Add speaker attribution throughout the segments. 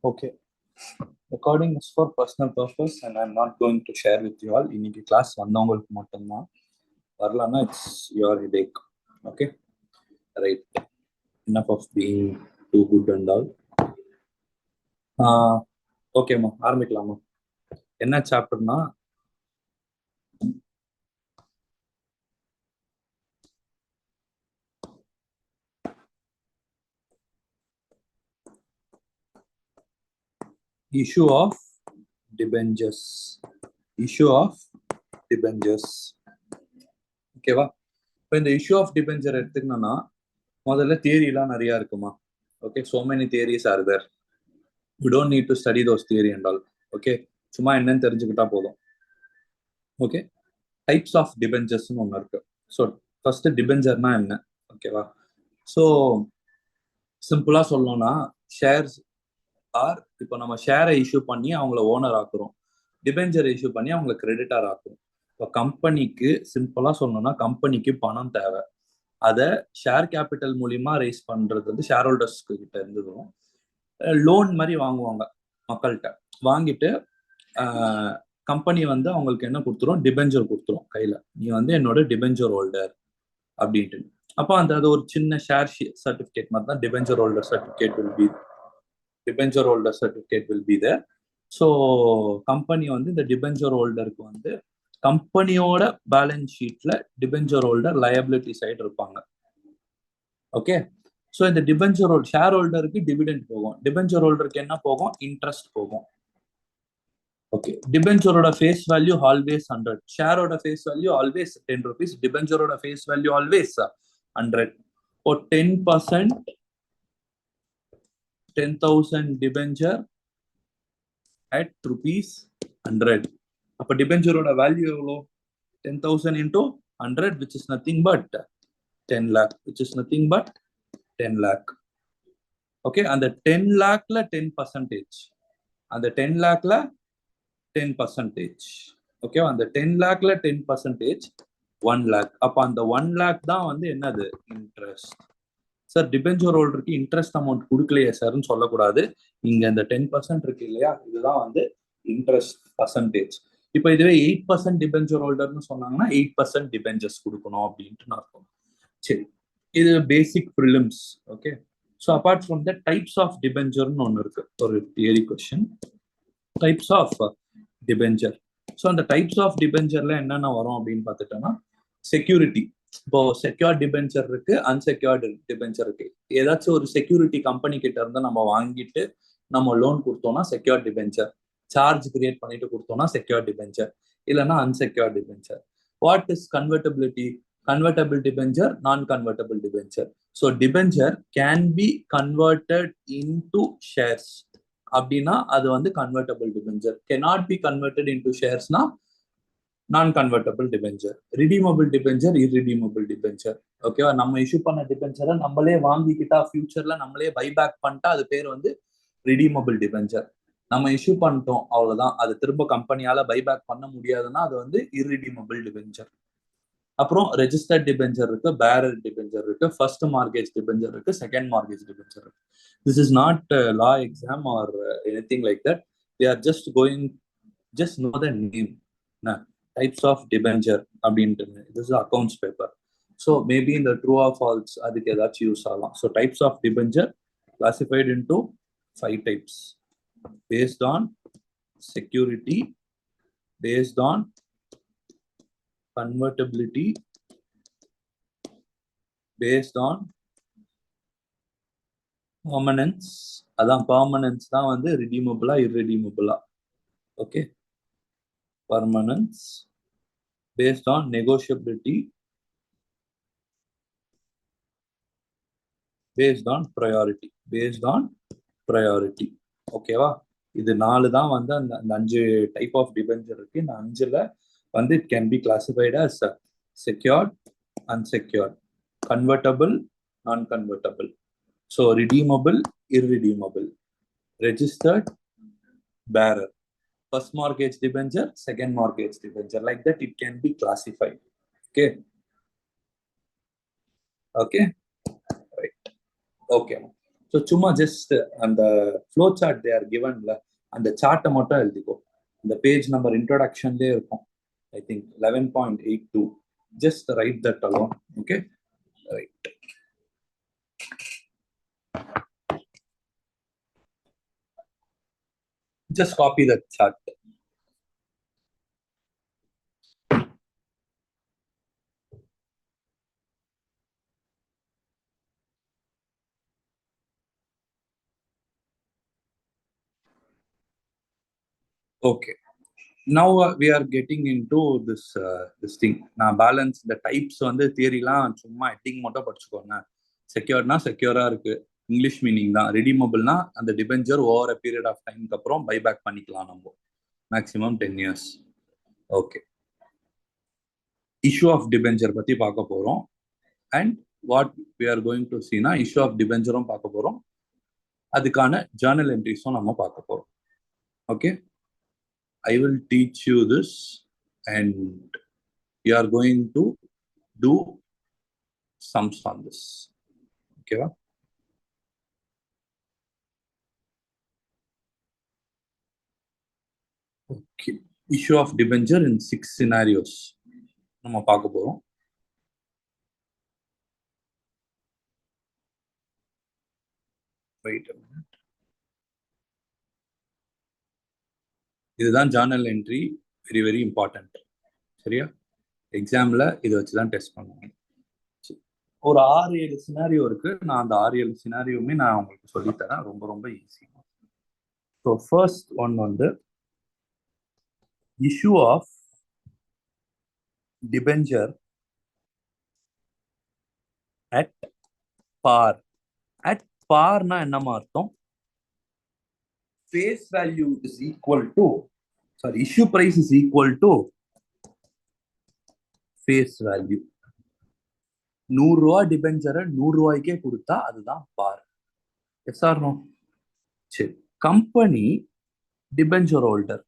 Speaker 1: Okay. Recording is for personal purpose and I'm not going to share with you all. இன்னைக்கு class வந்தவங்களுக்கு மட்டும்தான். வரலன்னா it's your headache. Okay. Right. Enough of being too good and all. ஓகேம்மா ஆரம்பிக்கலாமா? என்ன சாப்டர்னா issue of debentures. Issue of debentures. ஓகேவா? இப்போ இந்த இஷ்யூ ஆஃப் டிபெஞ்சர் எடுத்துக்கணும்னா முதல்ல தியரிலாம் நிறைய இருக்குமா? Okay, so many theories are there. You don't need to study those theory and all. Okay, சும்மா என்னன்னு தெரிஞ்சுக்கிட்டா போதும். ஓகே, டைப்ஸ் ஆஃப் டிபெஞ்சர்ஸ்னு ஒன்று இருக்கு. ஸோ ஃபர்ஸ்ட் டிபெஞ்சர்னா என்ன? ஓகேவா? ஸோ சிம்பிளா சொல்லணும்னா ஷேர்ஸ் ஆர், இப்போ நம்ம ஷேரை இஷ்யூ பண்ணி அவங்கள ஓனர் ஆக்குறோம், டிபெஞ்சர் இஷ்யூ பண்ணி அவங்கள கிரெடிட்டார் ஆக்குறோம். இப்போ கம்பெனிக்கு சிம்பிளா சொல்லணும்னா கம்பெனிக்கு பணம் தேவை, அதை ஷேர் கேபிட்டல் மூலியமா ரைஸ் பண்றது வந்து ஷேர் ஹோல்டர்ஸ் கிட்ட இருந்துடும். லோன் மாதிரி வாங்குவாங்க மக்கள்கிட்ட, வாங்கிட்டு கம்பெனி வந்து அவங்களுக்கு என்ன கொடுத்துரும், டிபெஞ்சர் கொடுத்துரும் கையில, நீ வந்து என்னோட டிபெஞ்சர் ஹோல்டர் அப்படின்ட்டு. அப்போ அது ஒரு சின்ன ஷேர் சர்டிபிகேட் மாதிரி தான் debenture holder certificate will be, debenture holder certificate will be there. So company வந்து இந்த டிபெஞ்சர் ஹோல்டருக்கு வந்து கம்பெனியோட பேலன்ஸ் ஷீட்ல டிபெஞ்சர் ஹோல்டர் லயபிலிட்டி சைடு இருப்பாங்க. ஓகே, ஸோ இந்த டிபெஞ்சர் ஷேர் ஹோல்டருக்கு டிவிடெண்ட் போகும், டிபெஞ்சர் ஹோல்டருக்கு என்ன போகும், இன்ட்ரெஸ்ட் போகும். ஓகே, டிபெஞ்சரோட ஃபேஸ் வேல்யூ ஆல்வேஸ் 100, ஷேரோட ஃபேஸ் வேல்யூ ஆல்வேஸ் 10 rupees, டிபெஞ்சரோட ஃபேஸ் வேல்யூ ஆல்வேஸ் 100. இப்போ 10%, 10,000 டிபெஞ்சர் at rupees 100. அப்போ டிபெஞ்சரோட வேல்யூ எவ்வளோ? 10,000 into 100, which is nothing but 10 lakh, which is nothing but 10 lakh. Okay, அந்த 10 lakhல 10%, அந்த 10 lakhல 10%. ஓகே, அந்த 10 lakhல 10% 1 lakh. அப்போ அந்த 1 lakh தான் வந்து என்னது, இன்ட்ரெஸ்ட். சார் டிபெஞ்சர் ஹோல்டருக்கு இன்ட்ரெஸ்ட் அமௌண்ட் கொடுக்கலையே சார்ன்னு சொல்லக்கூடாது. இங்க இந்த 10% இருக்கு இல்லையா, இதுதான் வந்து இன்ட்ரெஸ்ட் பர்சன்டேஜ். இப்போ இதுவே 8% டிபெஞ்சர் ஹோல்டர்னு சொன்னாங்கன்னா 8% டிபெஞ்சர்ஸ் கொடுக்கணும் அப்படின்ட்டு அர்த்தம். சரி, இது basic prelims. Okay, so apart from the types of டிபெஞ்சர்னு ஒன்று இருக்கு, ஒரு theory question, types of debenture. So அந்த டைப்ஸ் ஆஃப் டிபெஞ்சர்ல என்னென்ன வரும் அப்படின்னு பார்த்துட்டோம்னா, செக்யூரிட்டி. இப்போ செக்யூர்ட் டிபெஞ்சர் இருக்கு, அன்செக்யூர்டு டிபெஞ்சர் இருக்கு. ஏதாச்சும் ஒரு செக்யூரிட்டி கம்பெனி கிட்ட இருந்து நம்ம வாங்கிட்டு நம்ம லோன் கொடுத்தோம்னா செக்யூர்ட் டிபெஞ்சர், சார்ஜ் கிரியேட் பண்ணிட்டு கொடுத்தோம்னா செக்யூர்ட் டிபெஞ்சர், இல்லைன்னா unsecured debenture. What is convertibility? Convertible debenture, non convertible debenture. So debenture can be converted into shares அப்படின்னா அது வந்து convertible debenture. cannot be converted into sharesனா non convertible debenture. Redeemable debenture, irredeemable debenture. ஓகேவா? நம்ம issue பண்ண டிபெஞ்சரை நம்மளே வாங்கிக்கிட்டா ஃபியூச்சர்ல நம்மளே பைபேக் பண்ணிட்டா அது பேர் வந்து ரிடீமபிள் டிபெஞ்சர். நம்ம இஷ்யூ பண்ணிட்டோம் அவ்வளவுதான், அது திரும்ப கம்பெனியால பைபேக் பண்ண முடியாதுன்னா அது வந்து இர்ரிடீமபிள் டிபெஞ்சர். அப்புறம் ரெஜிஸ்டர்ட் டிபெஞ்சர் இருக்கு, பேரர் டிபெஞ்சர் இருக்கு, ஃபர்ஸ்ட் மார்கேஜ் டிபெஞ்சர் இருக்கு, செகண்ட் மார்கேஜ் டிபெஞ்சர் இருக்கு. This is not law exam or anything like that. We are just going, just know the name. Types of debenture அப்படின்ட்டு this is accounts paper. So maybe இந்த true or false அதுக்கு ஏதாச்சும் use ஆகலாம். So types of debenture classified into 5 types based on security, based on convertibility, based on permanence. அதான் permanence தான் வந்து redeemable-ஆ irredeemable-ஆ. ஓகே, permanence, based on negotiability, based on priority, based on priority. ஓகேவா? இது 4 தான் வந்து அந்த 5 டைப் ஆஃப் டிபெஞ்சர் இருக்கு. இந்த 5ல வந்து it can be classified as secured, unsecured, convertible, non convertible, so redeemable, irredeemable, registered, bearer, first mortgage debenture, second mortgage debenture. Like that it can be classified. Okay, okay, right. Okay, so சும்மா just அந்த flow chart they are கிவன்ல அந்த சார்ட்டை மட்டும் எழுதிக்கோ. இந்த page number இன்ட்ரோடக்ஷன்லேயே இருக்கும். I think 11.82. Just write that alone. Okay, right. Just copy that chart. Okay. Now we are getting into this thing. Now balance the types வந்து தியரிலாம் சும்மா ஹெட்டிங் மட்டும் படிச்சுக்கோங்க. செக்யூர்னா செக்யூரா இருக்கு, இங்கிலீஷ் மீனிங் தான். ரெடிமபிள்னா அந்த debenture over a period of டைம்க்கு அப்புறம் பைபேக் பண்ணிக்கலாம் நம்ம, maximum 10 years. Okay, issue of debenture பத்தி பார்க்க போறோம். And what we are going to சீனா இஷ்யூ ஆஃப் டிபெஞ்சரும் பார்க்க போறோம், அதுக்கான ஜேர்னல் என்ட்ரிஸும் நம்ம பார்க்க போறோம். Okay, I will teach you this and you are going to do sums on this. Okay. Okay. Issue of debenture in 6 scenarios. நம்ம பார்க்க போறோம். Wait a minute. இதுதான் Journal entry, very very important. சரியா? எக்ஸாம்ல இதை வச்சுதான் டெஸ்ட் பண்ணுவாங்க. ஒரு 6-7 சினாரியோ இருக்கு. நான் அந்த 6-7 சினாரியோமே நான் உங்களுக்கு சொல்லித்தரேன், ரொம்ப ரொம்ப ஈஸி. ஸோ ஃபர்ஸ்ட் ஒன் வந்து issue of debenture at par. At parனா என்னமா அர்த்தம்? Face value is equal to, sorry, issue price is equal to face value. 100 ரூபா டிபெஞ்சரை 100 ரூபாய்க்கே கொடுத்தா அதுதான் பார். Yes or no? சரி, company debenture holder,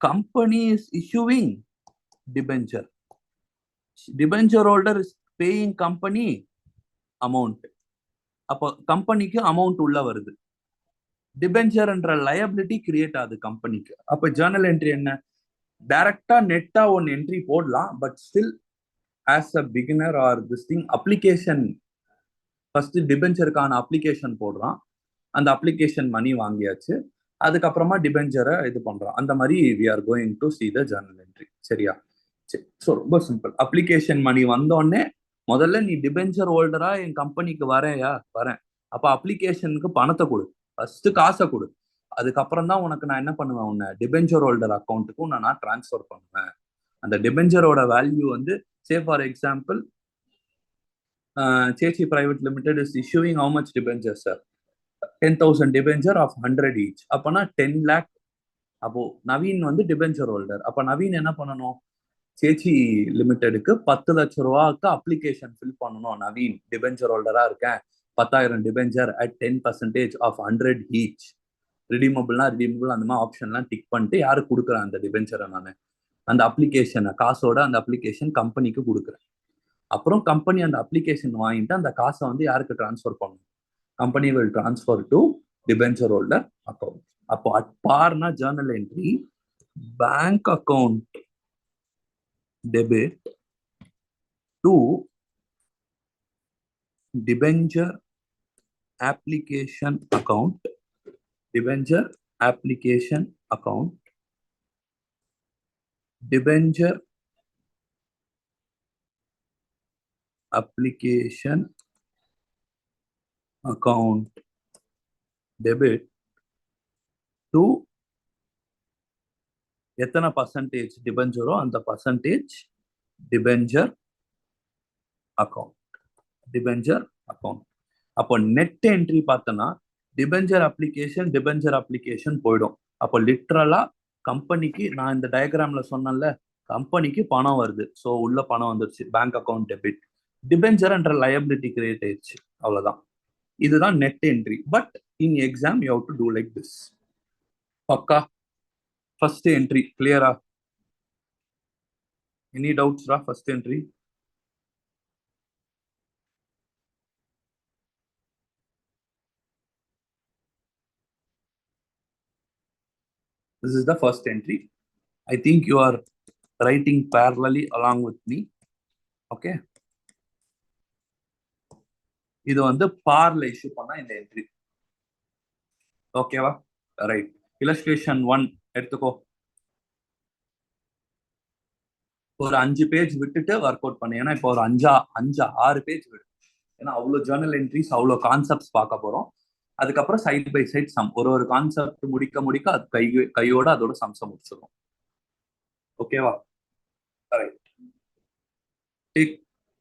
Speaker 1: company is issuing debenture, debenture holder is paying company amount. அப்போ கம்பெனிக்கு அமௌண்ட் உள்ள வருது, debenture என்ற லயபிலிட்டி கிரியேட் ஆகுது கம்பெனிக்கு. அப்ப ஜேர்னல் என்ட்ரி என்ன? டைரக்டா நெட்டா ஒன் என்ட்ரி போடலாம், but still as a beginner or this thing application first டிபெஞ்சருக்கான அப்ளிகேஷன் போடுறான், அந்த அப்ளிகேஷன் மணி வாங்கியாச்சு, அதுக்கப்புறமா டிபெஞ்சரை இது பண்றான். அந்த மாதிரி we are going to see the journal entry. சரியா? சரி, ஸோ ரொம்ப சிம்பிள். அப்ளிகேஷன் மணி வந்தோடனே முதல்ல நீ டிபெஞ்சர் ஹோல்டரா என் கம்பெனிக்கு வரேன், அப்ப அப்ளிகேஷனுக்கு பணத்தை கொடு, ஃபர்ஸ்ட் காசை கொடு, அதுக்கப்புறம் தான் உனக்கு நான் என்ன பண்ணுவேன், உன்னை டிபெஞ்சர் ஹோல்டர் அக்கௌண்ட்டுக்கும் நான் டிரான்ஸ்ஃபர் பண்ணுவேன். அந்த டிபெஞ்சரோட வேல்யூ வந்து, சே ஃபார் எக்ஸாம்பிள், சேச்சி private limited is issuing how much debenture sir? 10,000 debenture of 100 each. அப்பனா 10 lakh. அப்போ நவீன் வந்து டிபெஞ்சர் ஹோல்டர். அப்ப நவீன் என்ன பண்ணணும்? சேச்சி லிமிடெடுக்கு 10 லட்சம் ரூபாய்க்கு அப்ளிகேஷன் ஃபில் பண்ணணும். நவீன் டிபெஞ்சர் ஹோல்டரா இருக்கேன், 10,000 டிபெஞ்சர் at 10% ஆஃப் 100 ஈச். ரிடீமபிள்னா ரிடீமபிள், அந்த மாதிரி ஆப்ஷன்லாம் டிக் பண்ணிட்டு யாருக்கு கொடுக்குறேன் அந்த டிபெஞ்சரை? நான் அந்த அப்ளிகேஷனை காசோட அந்த அப்ளிகேஷன் கம்பெனிக்கு கொடுக்குறேன். அப்புறம் கம்பெனி அந்த அப்ளிகேஷன் வாங்கிட்டு அந்த காசை வந்து யாருக்கு டிரான்ஸ்ஃபர் பண்ணணும்? Company will transfer to debenture holder account. அப்போ அட் பார்னா journal entry, bank account debit to debenture application account, debenture application account, debenture application account debit to எத்தனை பர்சன்டேஜ் டிபெஞ்சரோ அந்த percentage debenture account, debenture account. அப்போ net entry பார்த்தோன்னா debenture application போயிடும். அப்போ லிட்ரலா கம்பெனிக்கு, நான் இந்த டயக்ராம்ல சொன்னேன்ல, கம்பெனிக்கு பணம் வருது, ஸோ உள்ள பணம் வந்துருச்சு, பேங்க் அக்கௌண்ட் டெபிட், டிபெஞ்சர் என்ற லயபிலிட்டி கிரியேட் ஆயிடுச்சு, அவ்வளவுதான். இதுதான் net entry. But in exam you have to do like this. பக்கா? ஃபர்ஸ்ட் என்ட்ரி கிளியரா? எனி டவுட்ஸ்ரா? First entry This is the first entry. I think you are writing parallelly along with me. Okay. இது வந்து பார்ல issue பண்ணா இந்த entry. ஓகேவா? Right. illustration 1 எடுத்துக்கோ. ஒரு 5 பேஜ் விட்டுட்டு ஒர்க் அவுட் பண்ணு. ஏன்னா இப்போ ஒரு 6 பேஜ் விடு. ஏன்னா அவ்வளோ ஜேர்னல் என்ட்ரிஸ், அவ்வளோ கான்செப்ட்ஸ் பார்க்க போறோம். அதுக்கப்புறம் சைட் பை சைட் சம், ஒரு கான்செப்ட் முடிக்க அது கையோட அதோட சம்ஸை முடிச்சிடும். ஓகேவா? ரைட். Take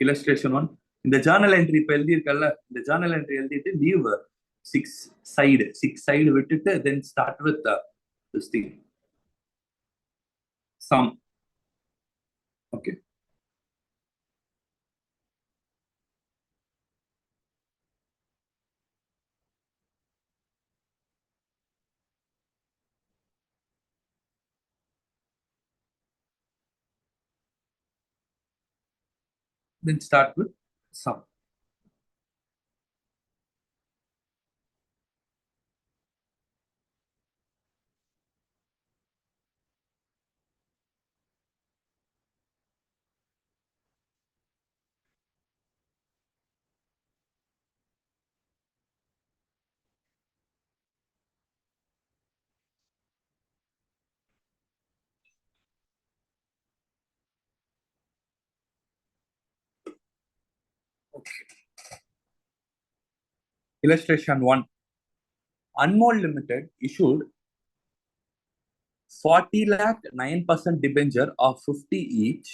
Speaker 1: illustration 1. இந்த ஜேர்னல் என்ட்ரி இப்ப எழுதியிருக்கல, இந்த ஜேர்னல் என்ட்ரி எழுதிட்டு லீவ் 6 சைடு விட்டுட்டு then start with this thing sum. Okay. Then start with sum. Okay. Illustration 1. Anmol Limited issued 40 lakh 9% debenture of 50 each.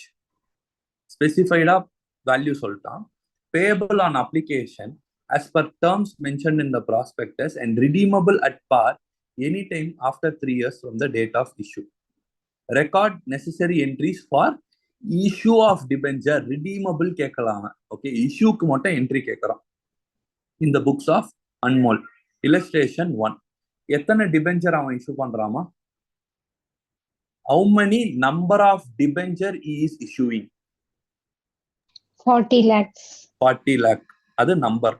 Speaker 1: Specified up value சொல்லிட்டான். Payable on application as per terms mentioned in the prospectus and redeemable at par anytime after 3 years from the date of issue. Record necessary entries for issue of debenture. Redeemable கேட்கலாம். Okay, இஷ்யூக்கு மட்டும் entry கேட்கறோம். In the books of Anmol. Illustration 1. எத்தனை debenture அவன் issue பண்றாமா? How many number of debenture he is issuing?
Speaker 2: 40 lakhs.
Speaker 1: 40 lakh. அது number.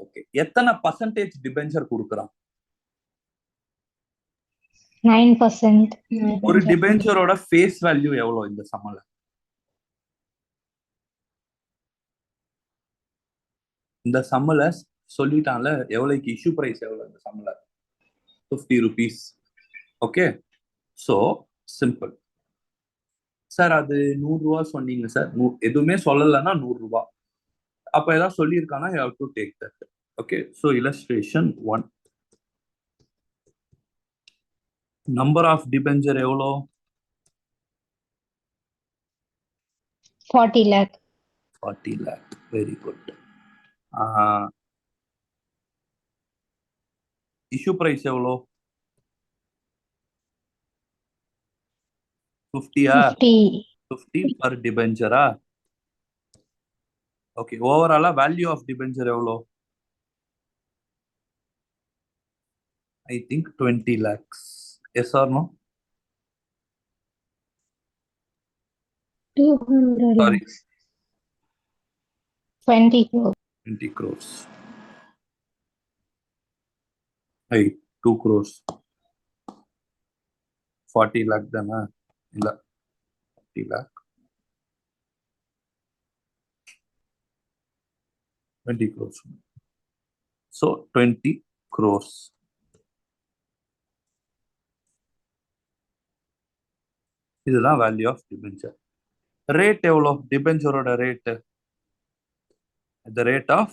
Speaker 1: Okay. எத்தனை percentage debenture கொடுக்குறான்?
Speaker 2: 9%.
Speaker 1: ஒரு டிபெஞ்சரோட face value எவ்வளவு இந்த சம்மல? இந்த சம்மல சொல்லிட்டான்ல எவ்வளவுக்கு இஷ்யூ பிரைஸ் எவ்வளவு இந்த சம்மல? 50 rupees. Okay. So simple. Sir அது 100 ரூபாய் சொன்னீங்க சார். எதுவுமே சொல்லலைன்னா 100 ரூபாய். அப்ப ஏதாவது சொல்லியிருக்கானா you have to take that. Okay. So illustration 1. Number of debenture எவ்வளோ?
Speaker 2: 40 lakh.
Speaker 1: 40 lakh. Very good. Issue price எவ்வளோ? 50 per debenture. Okay. Overall value of debenture எவ்வளோ? I think 20 lakhs. Yes or no?
Speaker 2: 200
Speaker 1: Sorry.
Speaker 2: lakhs. 20 crores.
Speaker 1: 20 crores. Hey, 2 crores. 40 lakh தானே? இல்ல, 40 lakh. 20 crores. So 20 crores. இதுதான் value of debenture. Rate எவ்வளோ? டிபெஞ்சரோட rate the rate of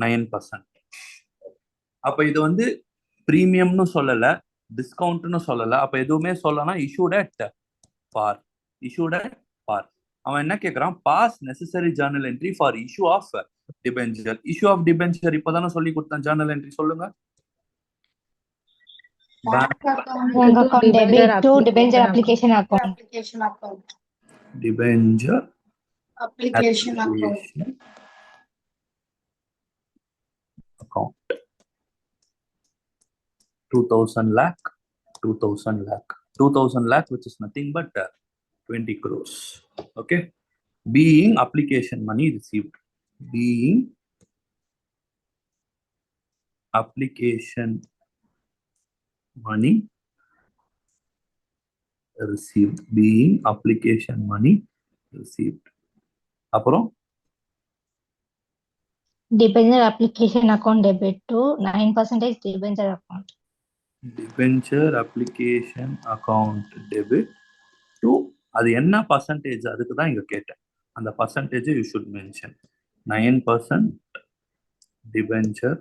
Speaker 1: 9%. அப்ப இது வந்து பிரீமியம்னு சொல்லல, டிஸ்கவுண்ட்னு சொல்லல. அப்ப எதுவுமே சொல்லனா issued at par. issued at par. அவன் என்ன கேக்குறான்? Pass necessary journal entry for issue of debenture. Issue of debenture இப்பதானே சொல்லி கொடுத்தான். ஜர்னல் என்ட்ரி சொல்லுங்க.
Speaker 2: Bank account debit to debenture application account.
Speaker 1: Debenture
Speaker 3: application
Speaker 1: account. 2000 lakh, 2000 lakh, 2000 lakh, which is nothing but 20 crores. Okay. Being application money received. Being application money received. Being application money received. அப்புறம்
Speaker 2: Debenture application account debit to 9% debenture account.
Speaker 1: debenture application account debit to அது என்ன percentage அதுக்கு தான் இங்க கேட்டேன். அந்த percentage you should mention. 9% debenture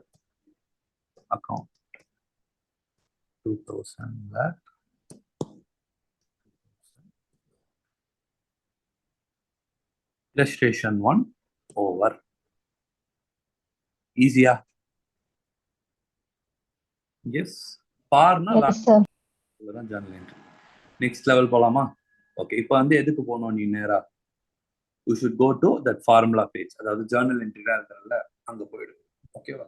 Speaker 1: account 2000 lakh illustration 1 over. Easier. Yes. பார்னா
Speaker 2: Yes, sir.
Speaker 1: தான் ஜர்னல் என்ட்ரி. நெக்ஸ்ட் லெவல் போலாமா? ஓகே, இப்போ வந்து எதுக்கு போகணும் நீ நேரா? You should go to that formula page, அதாவது ஜர்னல் என்ட்ரிலாம் இருக்கிறதுல அங்க போயிடு. ஓகேவா?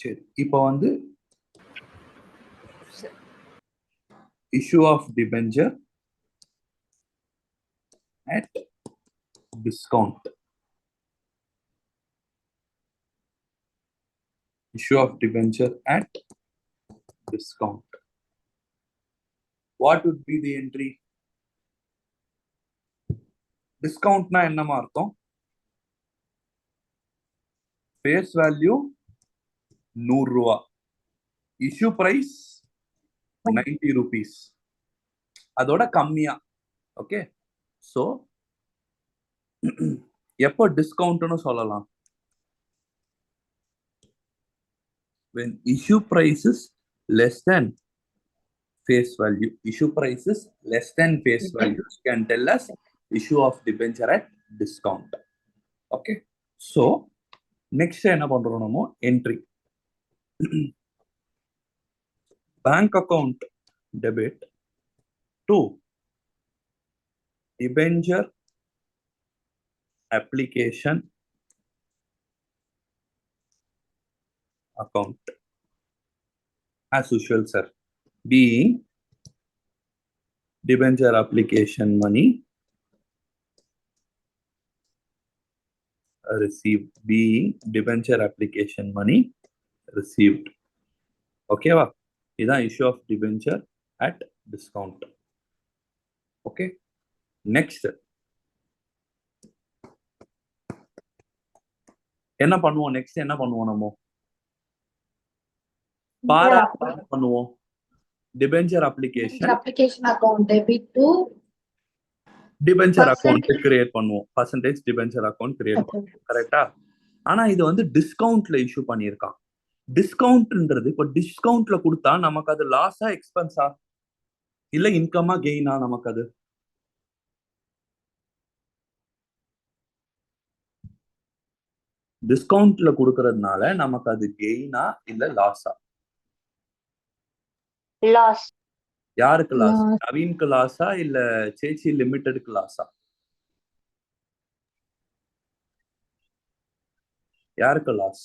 Speaker 1: சரி, இப்போ வந்து issue of debenture at discount. Issue of debenture at discount. What would be the entry? Discount na enna marthom? Face value 100 ruwa. Issue price 90 rupees. Adoda kammiya. Okay. So எப்போ டிஸ்கவுண்ட்னு சொல்லலாம்? when issue price is less than face value. Issue price is less than face value can tell us issue of debenture at discount. Okay, so next என்ன பண்றோம் நம்ம? entry bank account debit to debenture application account as usual, sir. Being debenture application money received. Being debenture application money received. Okay va? Idan issue of debenture at discount. Okay, next என்ன பண்ணுவோம்? Next என்ன பண்ணுவோம்? நம்ம பாரா பண்ணுவோம். Debenture application
Speaker 3: account debit to
Speaker 1: debenture account create பண்ணுவோம். Percentage debenture account create பண்ணுவோம். கரெக்டா? ஆனா இது வந்து டிஸ்கவுண்ட்ல இஷ்யூ பண்ணியிருக்கான். டிஸ்கவுண்ட்ன்றது இப்போ டிஸ்கவுண்ட்ல கொடுத்தா நமக்கு அது லாஸா எக்ஸ்பென்ஸா இல்ல இன்கமா கெயினா? நமக்கு அது டிஸ்கவுண்ட்ல கொடுக்கறதுனால நமக்கு அது கெயினா இல்ல லாஸா?
Speaker 2: Loss.
Speaker 1: யாருக்கு லாஸ்? நவீனுக்கு லாஸா இல்ல சேச்சி லிமிடெடுக்கு லாஸா? யாருக்கு லாஸ்?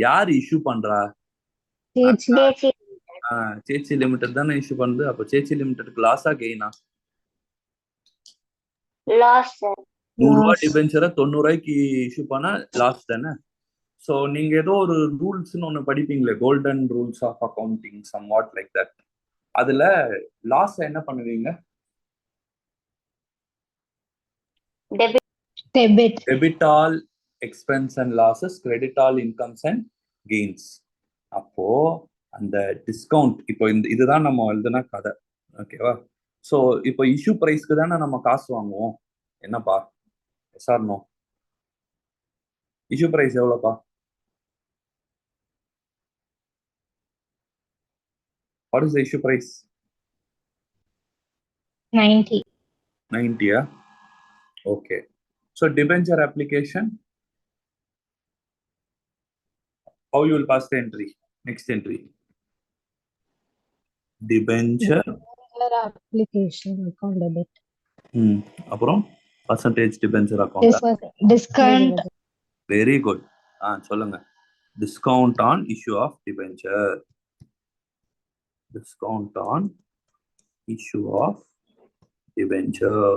Speaker 1: யார் இஷ்யூ பண்றா? சேச்சி லிமிடெட் தானே இஷ்யூ பண்ணுது. அப்ப சேச்சி லிமிடெடுக்கு லாஸா கெயினா?
Speaker 2: Loss.
Speaker 1: 100 ரூபாய் டிபென்ச்சரை 90 ரூபாய்க்கு இஷ்யூ பண்ணா லாஸ் தானே. சோ நீங்க ஏதோ ஒரு ரூல்ஸ்னு ஒண்ணு படிப்பீங்களே, golden rules of accounting, somewhat like that. அதுல லாஸ் என்ன பண்ணுவீங்க? Debit all expense and losses, credit all incomes and gains. அப்போ அந்த டிஸ்கவுண்ட் இப்போ இதுதான் நம்ம எழுதுனா கதை. ஓகேவா? ஸோ இப்போ இஷ்யூ பிரைஸ்க்கு தானே நம்ம காசு வாங்குவோம். என்னப்பா? Yes or no? Issue price எவ்வளோப்பா? What is the issue price?
Speaker 2: 90.
Speaker 1: 90, yeah? Okay. So debenture application, how you will pass the entry? Next entry. Debenture
Speaker 2: application account debit.
Speaker 1: அப்புறம் percentage debenture account.
Speaker 2: Discount.
Speaker 1: Very good. சொல்லுங்க. Discount on issue of debenture. Discount on issue of debenture.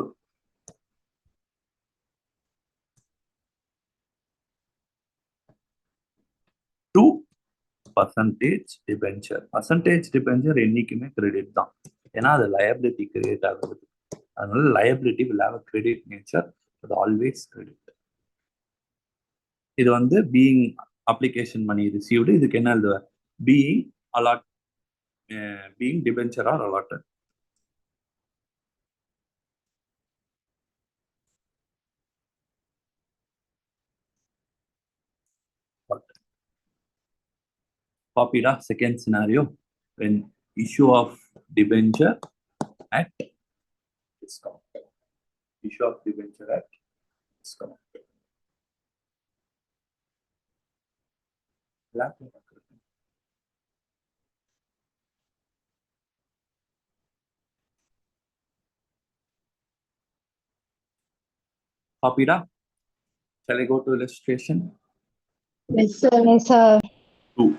Speaker 1: Percentage debenture. Percentage debenture என்னைக்குமே credit தான், ஏன்னா அது liability create ஆகுது. அதனால liability will have a credit nature, but always credit. இது வந்து being application money received, இதுக்கு என்ன எழுதுவ? being allot being debenture or allotted. Copy the second scenario, when issue of debenture at discount. Issue of debenture at discount. Copy the. Shall I go to illustration?
Speaker 3: Yes, sir.
Speaker 2: Yes, sir.
Speaker 1: 2.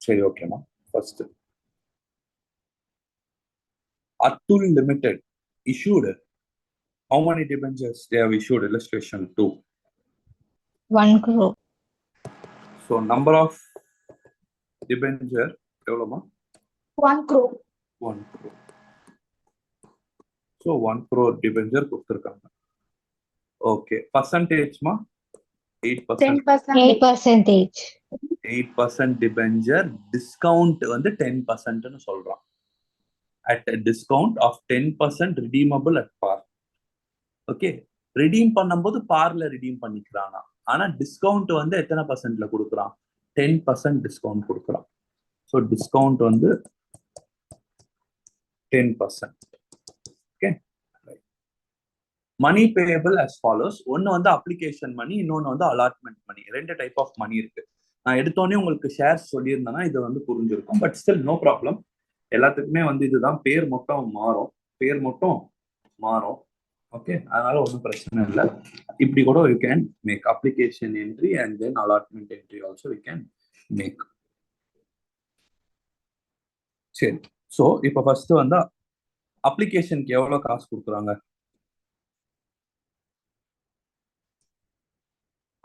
Speaker 1: சரி, ஓகேமா. First Atul Limited issued, how many debentures they have issued? Illustration 2.
Speaker 2: 1 crore.
Speaker 1: So number of debenture எவ்வளவுமா?
Speaker 3: 1 crore.
Speaker 1: 1 crore. So 1 crore debenture கொடுத்திருக்காங்க. Okay, percentage-மா? 8%.
Speaker 3: 10%.
Speaker 2: 8%.
Speaker 1: 8% debenture, discount வந்து 10% ன்னு சொல்றான். At a discount of 10% redeemable at par. Okay, redeem பண்ணும்போது பார்ல redeem பண்ணிக்கிறானா, ஆனா discount வந்து எத்தனை பர்சன்ட்ல கொடுக்குறான்? 10% டிஸ்கவுண்ட் கொடுக்குறான். ஸோ டிஸ்கவுண்ட் வந்து 10%. Okay, money payable as follows. ஒன்னு வந்து அப்ளிகேஷன் மணி, இன்னொன்னு வந்து allotment money. 2 type of money இருக்கு. நான் எடுத்தோடனே உங்களுக்கு ஷேர்ஸ் சொல்லியிருந்தேன்னா இது வந்து புரிஞ்சிருக்கும், பட் ஸ்டில் நோ ப்ராப்ளம். எல்லாத்துக்குமே வந்து இதுதான், பேர் மட்டும் மாறும். ஓகே, அதனால ஒன்றும் பிரச்சனை இல்லை. இப்படி கூட you can make application entry and then allotment entry also you can make. சரி, ஸோ இப்போ ஃபர்ஸ்ட் வந்து அப்ளிகேஷனுக்கு எவ்வளோ காசு கொடுக்குறாங்க?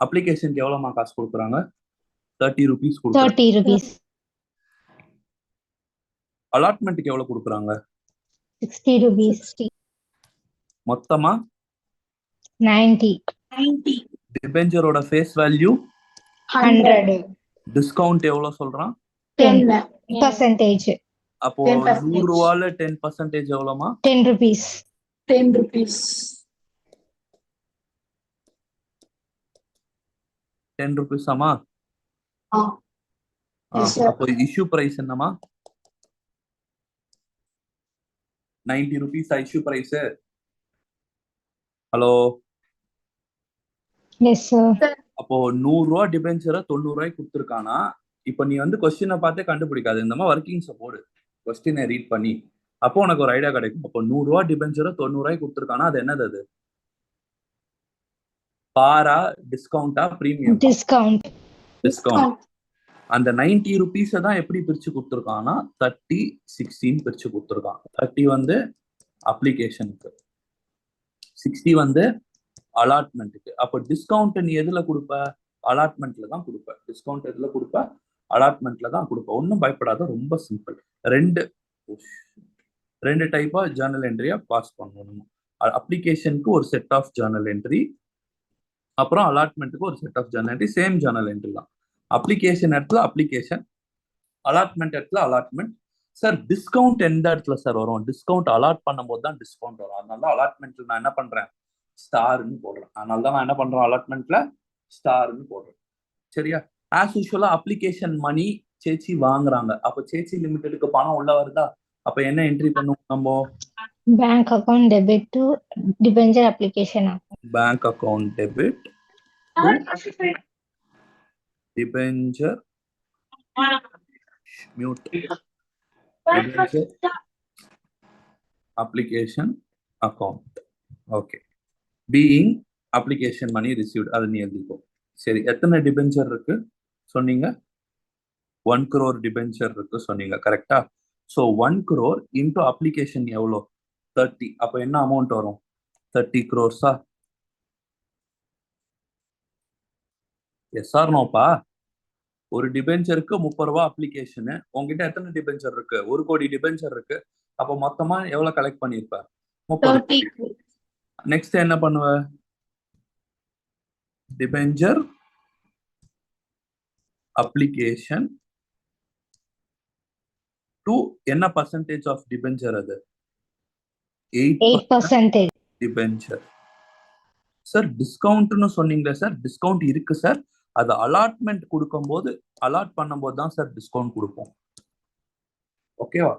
Speaker 1: அப்ளிகேஷனுக்கு எவ்வளோமா காசு கொடுக்குறாங்க? 30 rupees கொடுக்குறாங்க.
Speaker 2: 30 rupees.
Speaker 1: அலாட்மெண்ட்டுக்கு எவ்வளோ கொடுக்குறாங்க?
Speaker 2: 60 rupees.
Speaker 1: மொத்தமா
Speaker 2: 90.
Speaker 1: டிபெஞ்சரோட ஃபேஸ் வேல்யூ
Speaker 3: 100.
Speaker 1: டிஸ்கவுண்ட் எவ்வளோ சொல்றான்?
Speaker 2: 10%.
Speaker 1: அப்போ
Speaker 3: 10%.
Speaker 1: 100 ரூபால 10% எவ்வளோமா?
Speaker 2: 10 rupees.
Speaker 3: 10 rupees.
Speaker 1: 10 rupees ஆமா?
Speaker 3: Yes, sir.
Speaker 1: அப்போ இஷ்யூ பிரைஸ் என்னமா? 90 rupees issue price. Hello,
Speaker 2: Yes, sir.
Speaker 1: அப்போ 100 ரூபா டிபெஞ்சரை 90 ரூபாய்க்கு கொடுத்துருக்கானா? இப்போ நீ வந்து கொஸ்டினை பார்த்தே கண்டுபிடிக்காது, இந்த மாதிரி ஒர்க்கிங்ஸை போடு, கொஸ்டினை ரீட் பண்ணி, அப்போ உனக்கு ஒரு ஐடியா கிடைக்கும். அப்போ 100 ரூபா டிபெஞ்சரை 90 ரூபாய்க்கு கொடுத்துருக்கானா, அது என்னது? அது பாரா, டிஸ்கவுண்டா, பிரீமியம்?
Speaker 2: Discount.
Speaker 1: அந்த 90 rupees தான் எப்படி பிரிச்சு கொடுத்துருக்கான்னா 30, 16 பிரிச்சு கொடுத்துருக்கான். 30 வந்து அப்ளிகேஷனுக்கு, 60 வந்து அலாட்மெண்ட்டுக்கு. அப்போ டிஸ்கவுண்ட் நீ எதுல கொடுப்ப? அலாட்மெண்ட்ல தான் கொடுப்ப. டிஸ்கவுண்ட் எதுல கொடுப்ப? அலாட்மெண்ட்ல தான் கொடுப்ப. ஒன்றும் பயப்படாத, ரொம்ப சிம்பிள். ரெண்டு டைப்பா ஜேர்னல் என்ட்ரியா பாஸ் பண்ணணும். அப்ளிகேஷனுக்கு ஒரு செட் ஆஃப் ஜேர்னல் என்ட்ரி, அப்புறம் அலாட்மெண்ட்டுக்கு ஒரு set of journal entry. Same journal entry தான். அப்ளிகேஷன் இடத்துல அப்ளிகேஷன், அலாட்மெண்ட் இடத்துல அலாட்மெண்ட். சார் டிஸ்கவுண்ட் எந்த இடத்துல சார் வரும்? டிஸ்கவுண்ட் அலாட் பண்ணும்போது தான் டிஸ்கவுண்ட் வரும். அதனால தான் அலாட்மெண்ட்ல நான் என்ன பண்றேன்? ஸ்டார்னு போடுறேன். அலாட்மெண்ட்ல ஸ்டார்னு போடுறேன். சரியா? ஆஸ் யூஷுவலா அப்ளிகேஷன் மணி சேச்சி வாங்குறாங்க. அப்போ சேச்சி லிமிடெடுக்கு பணம் உள்ள வருதா? அப்ப என்ன என்ட்ரி பண்ணுவோம் நம்ம?
Speaker 2: Bank account debit to debenture application account.
Speaker 1: Bank account debit to debenture மியூட் debenture application account. Okay, being application money received, அது நீ எழுதிக்கோ. சரி, எத்தனை டிபெஞ்சர் இருக்கு சொன்னீங்க? 1 crore டிபெஞ்சர் இருக்கு சொன்னீங்க, கரெக்டா? ஸோ 1 crore இன்டூ அப்ளிகேஷன் எவ்வளோ? 30. அப்போ என்ன அமௌண்ட் வரும்? 30 crores. S or நோப்பா? ஒரு டிபெஞ்சருக்கு 30 ரூபா அப்ளிகேஷனு. உங்ககிட்ட எத்தனை டிபெஞ்சர் இருக்கு? 1 கோடி டிபெஞ்சர் இருக்கு. அப்போ மொத்தமா எவ்வளவு கலெக்ட் பண்ணிருப்ப? 30. நெக்ஸ்ட் என்ன பண்ணுவ? டிபெஞ்சர் அப்ளிகேஷன் டு என்ன பர்சன்டேஜ் ஆஃப் டிபெஞ்சர்? அது
Speaker 2: 8%.
Speaker 1: டிபெஞ்சர். சார் டிஸ்கவுண்ட்னு சொன்னீங்களே சார், டிஸ்கவுண்ட் இருக்கு சார். அது அலாட்மெண்ட் கொடுக்கும்போது, அலாட் பண்ணும்போது தான் சார் டிஸ்கவுண்ட் கொடுப்போம். ஓகேவா?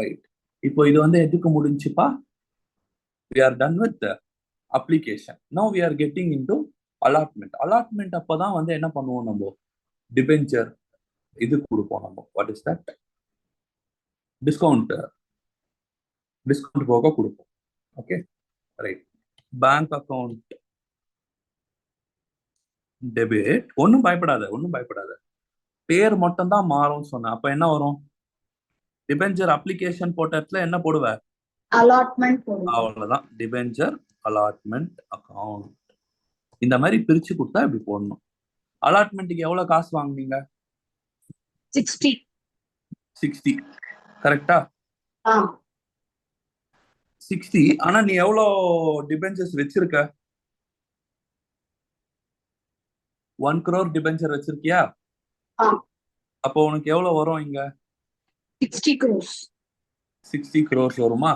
Speaker 1: ரைட். இப்போ இது வந்து எதுக்கு முடிஞ்சுப்பா? we are done with the application. Now we are getting into allotment. allotment அப்பதான் வந்து என்ன பண்ணுவோம் நம்ம? டிபெஞ்சர் இது கொடுப்போம் நம்ம. What is that? டிஸ்கவுண்ட் போக கொடுப்போம். Okay, right. Bank account debit. ஒன்னும் பயப்படாத. பேர் மட்டும் தான் மாறும் சொன்ன. அப்ப என்ன வரும்? டிபெஞ்சர் அப்ளிகேஷன் போட்ட இடத்துல என்ன போடுவ?
Speaker 3: allotment போடுவோம்.
Speaker 1: அவ்வளவுதான், டிபெஞ்சர் அலாட்மெண்ட் அக்கவுண்ட். இந்த மாதிரி பிரிச்சு கொடுத்தா இப்படி போடணும். அலாட்மெண்ட்டுக்கு எவ்வளவு காசு வாங்குனீங்க? 60. கரெக்டா? 60. ஆனா நீ எவ்வளவு டிபெஞ்சர்ஸ் வச்சிருக்க? 1 crore டிபெஞ்சர் வச்சிருக்கியா? அப்போ உனக்கு எவ்வளவு வரும் இங்க?
Speaker 3: 60 crores.
Speaker 1: 60 crores வருமா?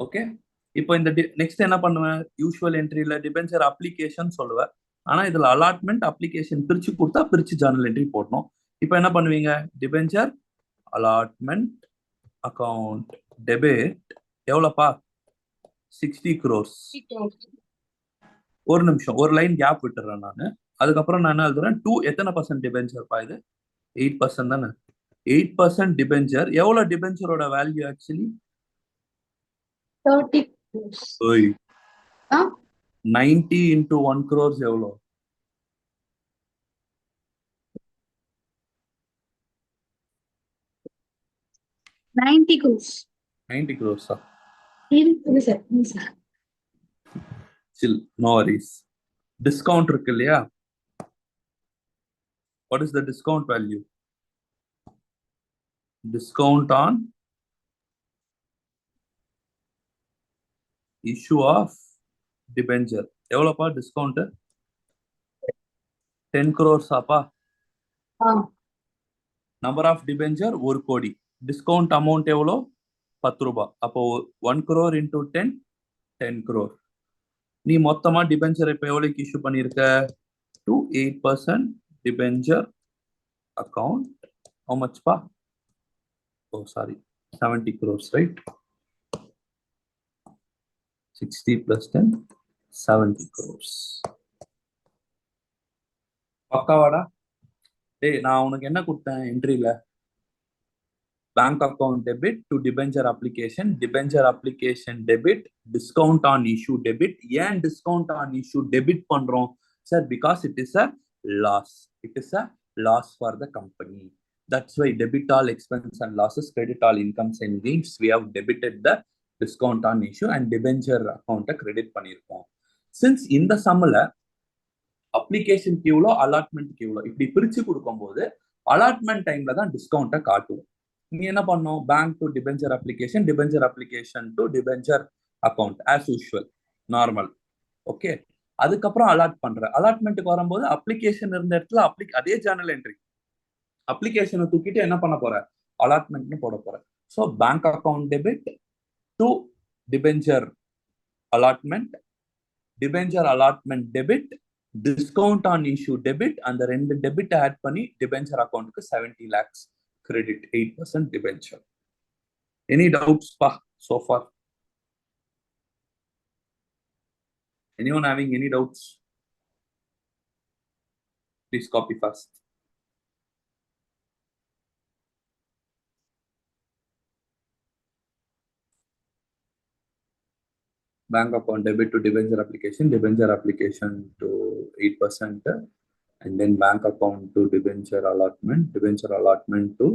Speaker 1: ஓகே, இப்போ இந்த நெக்ஸ்ட் என்ன பண்ணுவேன்? யூஷுவல் என்ட்ரியில டிபெஞ்சர் அப்ளிகேஷன் சொல்லுவேன். ஆனா இதுல அலாட்மெண்ட் அப்ளிகேஷன் பிரிச்சு கொடுத்தா பிரிச்சு ஜர்னல் என்ட்ரி போடணும். இப்போ என்ன பண்ணுவீங்க? டிபெஞ்சர் அலாட்மெண்ட் அக்கவுண்ட் டெபிட் எவ்வளோப்பா? 60 crores. ஒரு நிமிஷம், ஒரு லைன் கேப் விட்டுறேன் நான். அதுக்கப்புறம் நான் என்ன எழுதுறேன்? 2 எத்தனை பர்சன்ட் டிபெஞ்சர்ப்பா இது? 8% தானே? 8% டிபெஞ்சர். எவ்வளவு டிபெஞ்சரோட value actually?
Speaker 3: 30 crores.
Speaker 1: 90 into 1 crores எவ்வளோ?
Speaker 3: 90 crores.
Speaker 1: 90 crores.
Speaker 3: sir.
Speaker 1: Still, no worries. Discount இருக்கு இல்லையா? What is the discount value? Discount on issue of debenture. எவ்வளோப்பா டிஸ்கவுண்ட்? 10 crores ஆப்பா? நம்பர் ஆஃப் டிபெஞ்சர் 1 கோடி. டிஸ்கவுண்ட் அமௌண்ட் எவ்வளோ? 10 ரூபாய். அப்போ 1 crore into 10, 10 crore. நீ மொத்தமா டிபெஞ்சர் இப்ப எவ்வளவுக்கு இஷ்யூ பண்ணிருக்க? to 8% debenture account. how much பா? oh sorry, 70 crores, right? 60 plus 10, 70 crores. பக்காவாடா? டேய், நான் உனக்கு என்ன கொடுத்தேன் என்ட்ரியில? Bank account debit to debenture application debit, discount on issue debit. ஏன் டிஸ்கவுண்ட் ஆன் இஷ்யூ டெபிட் பண்றோம் sir? Because it is a loss. It is a loss for the company. That's why debit all expense and losses, credit all incomes and gains. We have debited the discount on issue and debenture account credit பண்ணிருக்கோம். Since இந்த சம்ல application கியூலோ allotment கியூலோ இப்படி பிரிச்சு கொடுக்கும்போது allotment டைம்ல தான் டிஸ்கவுண்ட்டை காட்டுவோம். நீ என்ன பண்ணும்? Bank to debenture application to debenture account as usual normal. Okay, அதுக்கப்புறம் அலாட் பண்ற. அலாட்மெண்ட்டுக்கு வரும்போது அப்ளிகேஷன் இருந்த இடத்துல அதே ஜர்னல் என்ட்ரி அப்ளிகேஷனை தூக்கிட்டு என்ன பண்ண போற? அலாட்மெண்ட்னு போட போற. So bank account debit to debenture allotment, debenture allotment debit, Discount on issue debit and the ரெண்டு debit add பண்ணி debenture account க்கு 70 lakhs credit 8% debenture. Any doubts so far? Anyone having any doubts? Please copy fast. Bank account debit to debenture application to 8%, and then bank account to debenture allotment to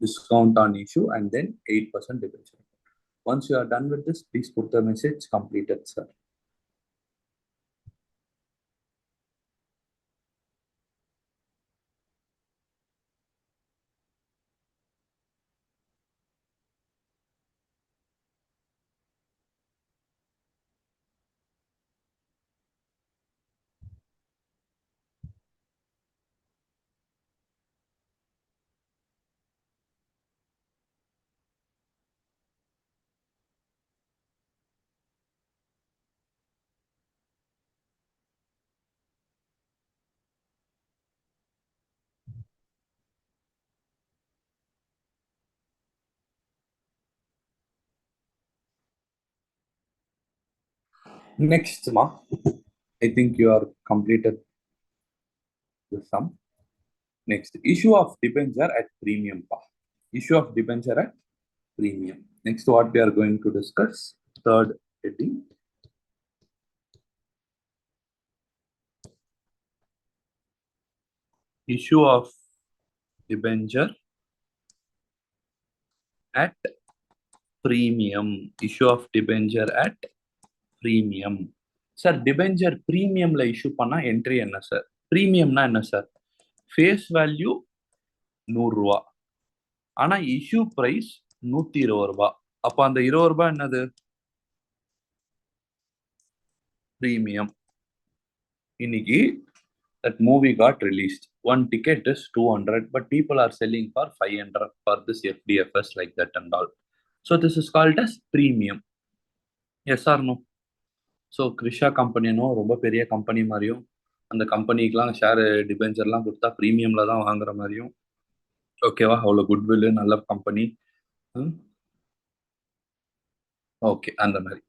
Speaker 1: discount on issue, and then 8% debenture. Once you are done with this, please put the message completed, sir. Next, I think you are completed the sum. Next, issue of debenture at premium. Issue of debenture at premium. Next, what we are going to discuss, third heading. Issue of debenture at premium. Issue of debenture at premium. Sir, debenture premium la issue panna entry enna sir? Premium na enna sir? Face value 100 ரூபா. ஆனா issue price 120 ரூபாய். அப்ப அந்த 20 ரூபாய் என்னது? Premium. இன்னைக்கு that movie got released. One ticket is 200, but people are selling for 500 for this FDFS like that and all. So this is called as premium. Yes or no? So Krisha கம்பெனினோ ரொம்ப பெரிய company மாதிரியும், அந்த கம்பெனிக்கெலாம் share டிபெஞ்சர்லாம் கொடுத்தா ப்ரீமியமில் தான் வாங்குற மாதிரியும், ஓகேவா? அவ்வளோ குட்வில்லு, நல்ல கம்பெனி. ஓகே, அந்த மாதிரி.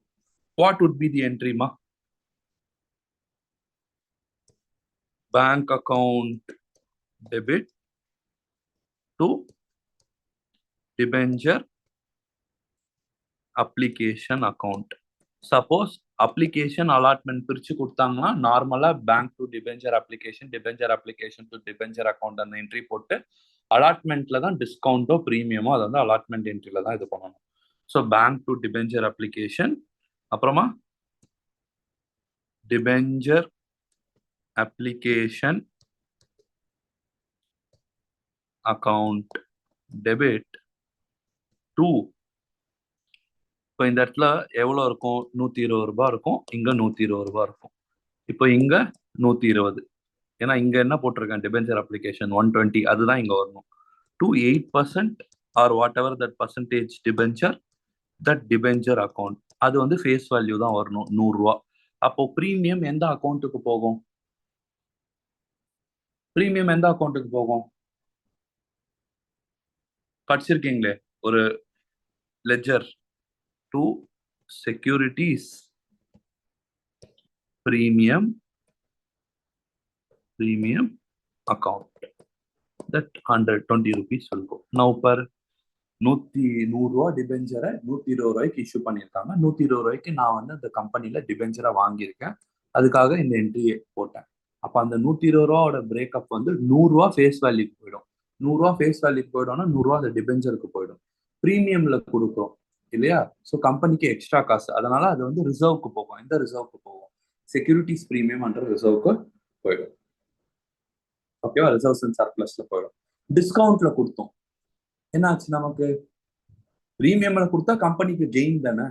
Speaker 1: வாட் வுட் பி தி என்ட்ரிமா? Bank account debit to debenture application account. Suppose application allotment பிரிச்சு கொடுத்தாங்கன்னா நார்மலா bank to debenture application to debenture account அந்த என்ட்ரி போட்டு அலாட்மெண்ட்ல தான் டிஸ்கவுண்டோ ப்ரீமியமோ அதை வந்து அலாட்மெண்ட் என்ட்ரில தான் இது பண்ணணும். So bank to debenture application, அப்புறமா debenture application account debit to. இப்போ இந்த இடத்துல எவ்வளோ இருக்கும்? 120 ரூபாய் இருக்கும், இங்க 120 ரூபாய் இருக்கும். இப்போ இங்க 120, ஏன்னா இங்க என்ன போட்டிருக்கேன்? டிபெஞ்சர் அப்ளிகேஷன் 120, அதுதான் இங்க வரணும். To 8% or whatever that percentage debenture that debenture account, அது வந்து ஃபேஸ் வேல்யூ தான் வரணும் 100 ரூபா. அப்போ ப்ரீமியம் எந்த அக்கௌண்ட்டுக்கு போகும்? ப்ரீமியம் எந்த அக்கௌண்ட்டுக்கு போகும்? படிச்சிருக்கீங்களே ஒரு ledger to securities premium account, that 120 rupees will go. Now per 100 ரூபா டிபெஞ்சரை 120 ரூபாய்க்கு இஷ்யூ பண்ணியிருக்காங்க. 120 ரூபாய்க்கு நான் வந்து அந்த கம்பெனில டிபெஞ்சரை வாங்கியிருக்கேன், அதுக்காக இந்த என்ட்ரியை போட்டேன். அப்போ அந்த 120 ரூபாவோட பிரேக்கப் வந்து 100 ரூபா ஃபேஸ் வேல்யூக்கு போயிடும். 100 ரூபா ஃபேஸ் வேல்யூக்கு போயிடும்னா 100 ரூபா அந்த டிபெஞ்சருக்கு போயிடும். ப்ரீமியம்ல கொடுக்குறோம் இல்லையா? ஸோ கம்பெனிக்கு எக்ஸ்ட்ரா காசு, அதனால அது வந்து ரிசர்வ்க்கு போகும். எந்த ரிசர்வ்க்கு போகும்? செக்யூரிட்டிஸ் ப்ரீமியம் என்ற ரிசர்வ்க்கு போயிடும். ஓகேவா? ரிசர்வ்ஸ் அண்ட் சர்ப்ளஸ்ல போயிடும். டிஸ்கவுண்ட்ல கொடுத்தோம், என்ன ஆச்சு நமக்கு? ப்ரீமியம்ல கொடுத்தா கம்பெனிக்கு கெயின் தானே,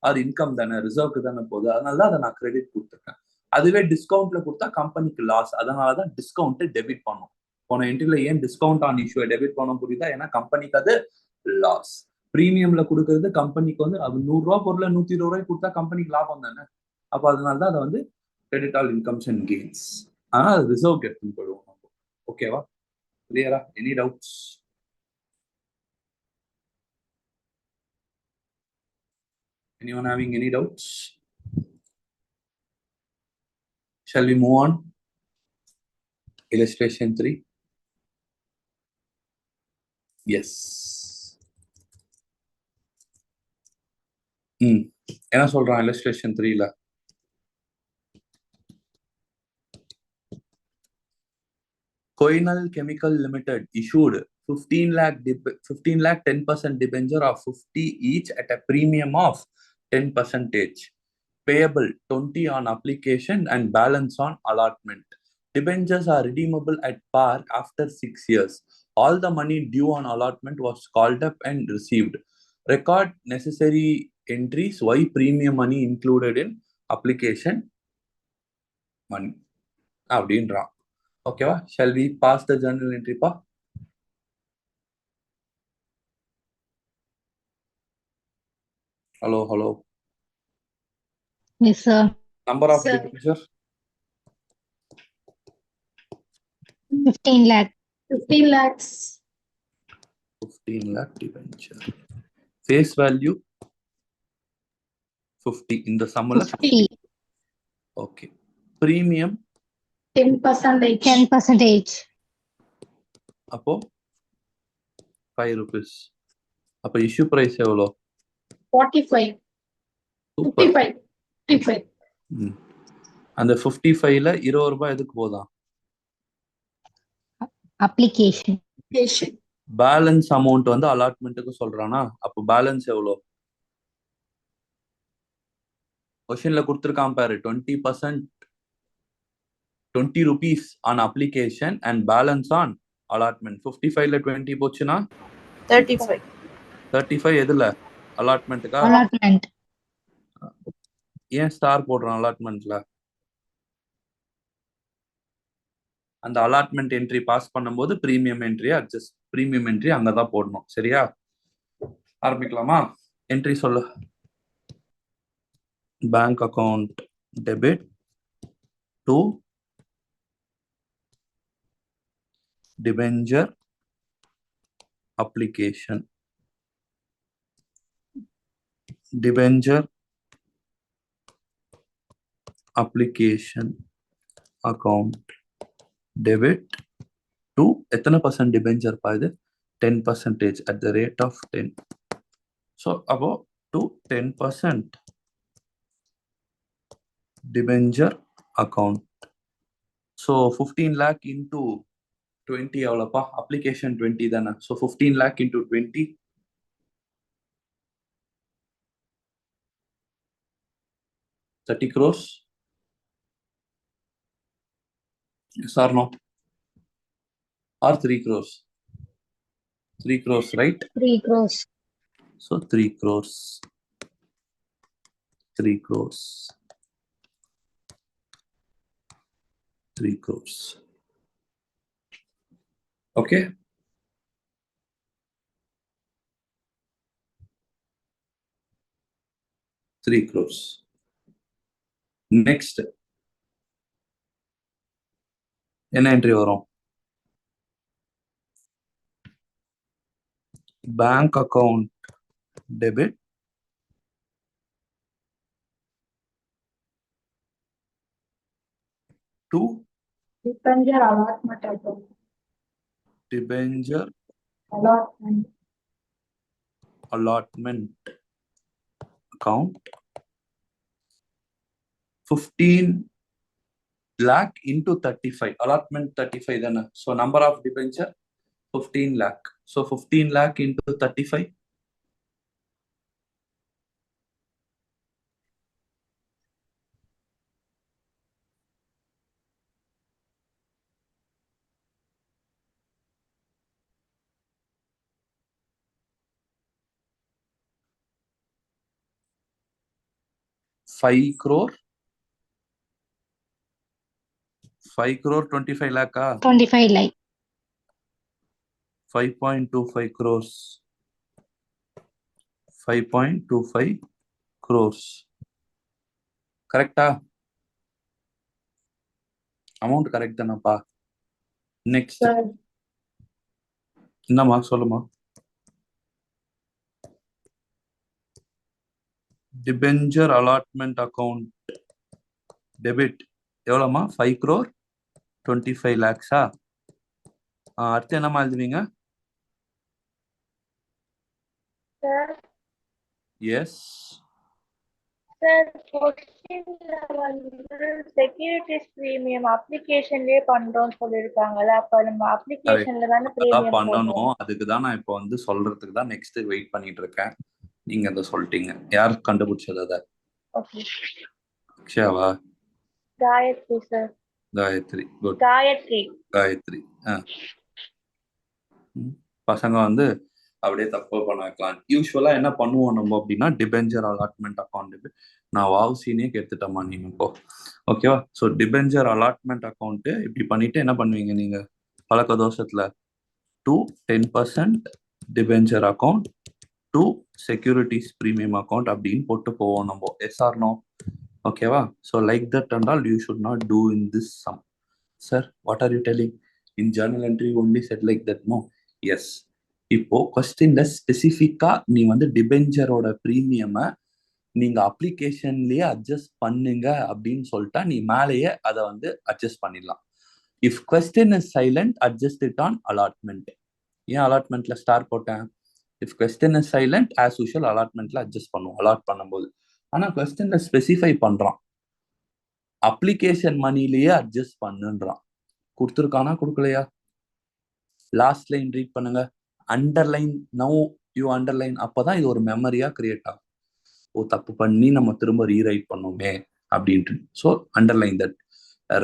Speaker 1: அது இன்கம் தானே, ரிசர்வ்க்கு தானே போகுது, அதனால தான் அதை நான் கிரெடிட் கொடுத்துருக்கேன். அதுவே டிஸ்கவுண்ட்ல கொடுத்தா கம்பெனிக்கு லாஸ், அதனால தான் டிஸ்கவுண்ட்டை டெபிட் பண்ணும். போன என்ட்ரில ஏன் டிஸ்கவுண்ட் ஆன் இஷ்யூ டெபிட் பண்ண புரியுதா? ஏன்னா கம்பெனிக்கு அது லாஸ். ப்ரீமியம்ல கொடுக்கறது கம்பெனிக்கு வந்து அது 100 ரூபா பொருளை 120 ரூபாய்க்கு கொடுத்தா கம்பெனிக்கு லாபம் தானே. அப்போ அதனால தான் அதை வந்து credit all incomes and gains. ஆனால் அது ரிசர்வ் எடுத்துன்னு போயிடுவோம். ஓகேவா? கிளியரா? Any doubts? Anyone having any doubts? Shall we move on? Illustration 3. Yes. என்ன சொல்றான் illustration 3ல? Koinal Chemical Limited issued 15 lakh 10% debenture of 50 each at a premium of 10%, payable 20 on application and balance on allotment. Debentures are redeemable at par after 6 years. All the money due on allotment was called up and received. Record necessary entries why premium money included in application money. அப்படின்றான். ஓகேவா? Shall we pass the journal entry pa? Hello.
Speaker 2: Yes, sir.
Speaker 1: Number of
Speaker 3: Sir.
Speaker 1: debenture?
Speaker 2: 15 lakh.
Speaker 3: 15 lakhs.
Speaker 1: 15 lakh debenture. Face value? 50 in the sum.
Speaker 2: 50.
Speaker 1: Okay. Premium?
Speaker 3: 10%.
Speaker 2: 10%.
Speaker 1: அப்போ 5 rupees. அப்போ issue price எவ்வளோ?
Speaker 3: 45.
Speaker 1: Super.
Speaker 3: 55.
Speaker 1: அந்த 55ல 20 ரூபாய் எதுக்கு போதா?
Speaker 2: Application.
Speaker 1: Balance amount வந்து அலாட்மெண்ட்டுக்கு சொல்றானா? அப்போ பேலன்ஸ் எவ்வளோ? கொஸ்டின்ல கொடுத்துருக்கான் பாரு, 20%, 20 rupees on application and balance on allotment. 55ல 20 போச்சுன்னா 35 எதுல? அலாட்மெண்ட்டுக்கா?
Speaker 2: Allotment.
Speaker 1: ஏன் ஸ்டார் போடுறான் அலாட்மெண்ட்ல? அந்த அலாட்மெண்ட் என்ட்ரி பாஸ் பண்ணும்போது பிரீமியம் என்ட்ரி அங்கதான் போடணும். சரியா? ஆரம்பிக்கலாமா? என்ட்ரி சொல்லு. Bank account debit to debenture application. Debenture application account debit to எத்தனை பர்சன்ட் டிபெஞ்சர் பாது? 10% at the rate of 10. So about to 10% debenture account. So 15 lakh into 20 எவ்வளோப்பா? application 20 தானே. So 15 lakh into 20 30 crores. Yes or no? Or 3 crores? 3 crores, right?
Speaker 2: 3 crores.
Speaker 1: So 3 crores. 3 crores. 3 crores. Okay. Three crores. Next. என்ன entry வரும்? Bank account debit to
Speaker 3: Debenture allotment account.
Speaker 1: debenture allotment account 15 lakh into 35. Allotment 35 தானே. So number of debenture 15 lakh. So 15 lakh into 35. Five crore 25 lakh.
Speaker 2: 25 lakh.
Speaker 1: 5.25 crores. 5.25 crores. கரெக்டா? Amount correct தானப்பா? Next
Speaker 3: Sir,
Speaker 1: என்னம்மா சொல்லுமா? டிபெஞ்சர் அலாட்மெண்ட் அக்கௌண்ட் டெபிட் எவ்வளோமா? 5 crore 25 lakhs. அடுத்து என்னம்மா எழுதுவீங்க?
Speaker 4: Sir,
Speaker 1: எஸ்
Speaker 4: sir, கொஸ்டின்ல வந்து செக்யூரிட்டிஸ் பிரீமியம் அப்ளிகேஷன்லயே பண்றோம்னு சொல்லிருக்காங்கல்ல, அப்ப நம்ம அப்ளிகேஷன்ல தானே
Speaker 1: அதான்
Speaker 4: பிரீமியம்
Speaker 1: பண்ணணும்.
Speaker 4: போடுறோம்.
Speaker 1: அதுக்கு தான் நான் இப்போ வந்து சொல்றதுக்கு தான் நெக்ஸ்ட் வெயிட் பண்ணிட்டு இருக்கேன். நீங்க அதை சொல்லிட்டீங்க. யார் கண்டுபிடிச்சது அதை?
Speaker 4: ஓகே.
Speaker 1: அக்ஷயாவா?
Speaker 4: காயத்ரி சார்.
Speaker 1: காயத்ரி. குட்.
Speaker 4: காயத்ரி.
Speaker 1: காயத்ரி. பசங்க வந்து அப்படியே தப்பு பண்ண வைக்கலாம். யூஸ்வலா என்ன பண்ணுவோம் நம்ம அப்படின்னா, டிபெஞ்சர் அலாட்மெண்ட் அக்கௌண்ட். நான் வாவுசினே கேட்டுட்டேம்மா நீங்க இப்போ. ஓகேவா? ஸோ டிபெஞ்சர் அலாட்மெண்ட் அக்கௌண்ட் இப்படி பண்ணிட்டு என்ன பண்ணுவீங்க நீங்க பழக்க தோஷத்துல? 10% debenture account, 2 securities premium account அப்படின்னு போட்டு போவோம் நம்ம. Yes or no? ஓகேவா? So like that and all you should not do in this sum. Sir what are you telling? In journal entry only set like that? No. Yes. இப்போ கொஸ்டின்ல ஸ்பெசிஃபிக்கா நீ வந்து டிபெஞ்சரோட பிரீமியமை நீங்க அப்ளிகேஷன்லயே அட்ஜஸ்ட் பண்ணுங்க அப்படின்னு சொல்லிட்டா நீ மேலேயே அதை வந்து அட்ஜஸ்ட் பண்ணிடலாம். If question is silent adjust it on allotment. ஏன் அலாட்மெண்ட்ல ஸ்டார் போட்டேன்? If question is silent as usual அலாட்மெண்ட்ல அட்ஜஸ்ட் பண்ணுவோம் அலாட் பண்ணும்போது. ஆனா கொஸ்டின்ல ஸ்பெசிஃபை பண்றான், அப்ளிகேஷன் மணிலேயே அட்ஜஸ்ட் பண்ணுன்றான். கொடுத்துருக்கானா கொடுக்கலையா? லாஸ்ட் லைன் ரீட் பண்ணுங்க. அண்டர்லைன். Now you underline. அப்பதான் இது ஒரு மெமரியா கிரியேட் ஆகும். ஓ தப்பு பண்ணி நம்ம திரும்ப ரீரைட் பண்ணோமே அப்படின்ட்டு. So underline that.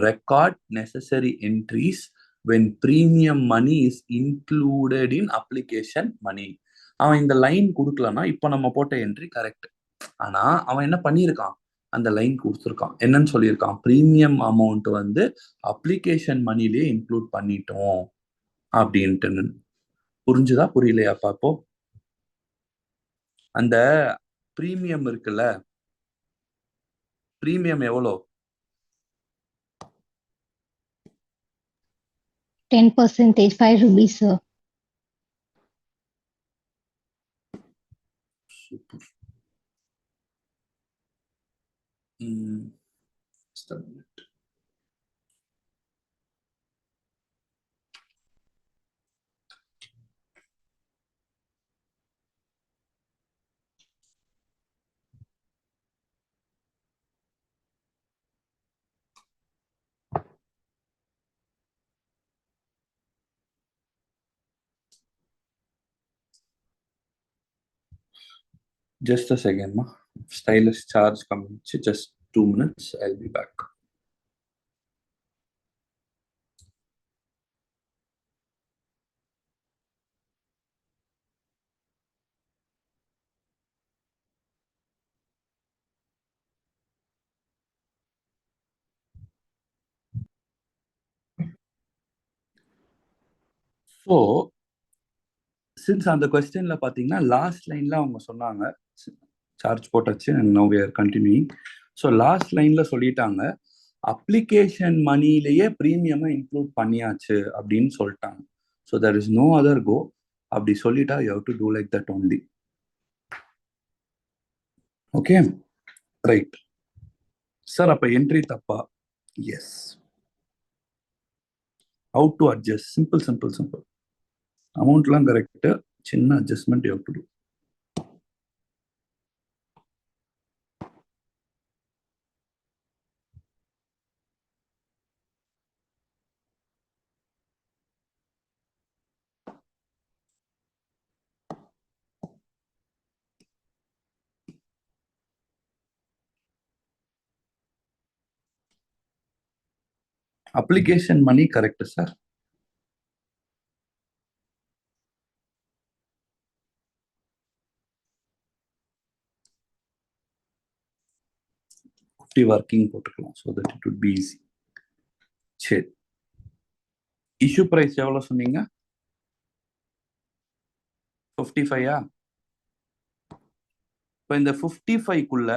Speaker 1: Record necessary entries when premium money is included in application money. அவன் இந்த லைன் கொடுக்கலன்னா இப்போ நம்ம போட்ட என்ட்ரி கரெக்ட். ஆனா அவன் என்ன பண்ணியிருக்கான்? அந்த லைன் கொடுத்துருக்கான். என்னன்னு சொல்லியிருக்கான்? ப்ரீமியம் அமௌண்ட் வந்து அப்ளிகேஷன் மணிலேயே இன்க்ளூட் பண்ணிட்டோம் அப்படின்ட்டு. புரிஞ்சுதா புரியலையாப்பா? இப்போ அந்த பிரீமியம் இருக்குல்ல, பிரீமியம் எவ்வளோ?
Speaker 2: 10%, 5 rupees, sir.
Speaker 1: Super. Just a second, ma. Stylus charge coming. Just 2 minutes. I'll be back. So, since அந்த கொஸ்டின்ல பாத்தீங்கன்னா லாஸ்ட் லைன்ல அவங்க சொன்னாங்க சார்ஜ் போட்டாச்சு and now we are continuing. So last லைன்ல சொல்லிட்டாங்க அப்ளிகேஷன் மணிலேயே ப்ரீமியமை இன்க்ளூட் பண்ணியாச்சு அப்படின்னு சொல்லிட்டாங்க. So there is no other go. அப்படி சொல்லிட்டா you have to do like that only. Okay, right. Sir அப்ப என்ட்ரி தப்பா? Yes. How to adjust? Simple. அமௌண்ட்லாம் கரெக்ட், சின்ன adjustment you have to do. Application money correct sir. Working போட்டுக்கலாம் so that it would be easy. சரி, issue price எவ்வளவு சொன்னீங்க? 55. இப்போ இந்த 55க்குள்ள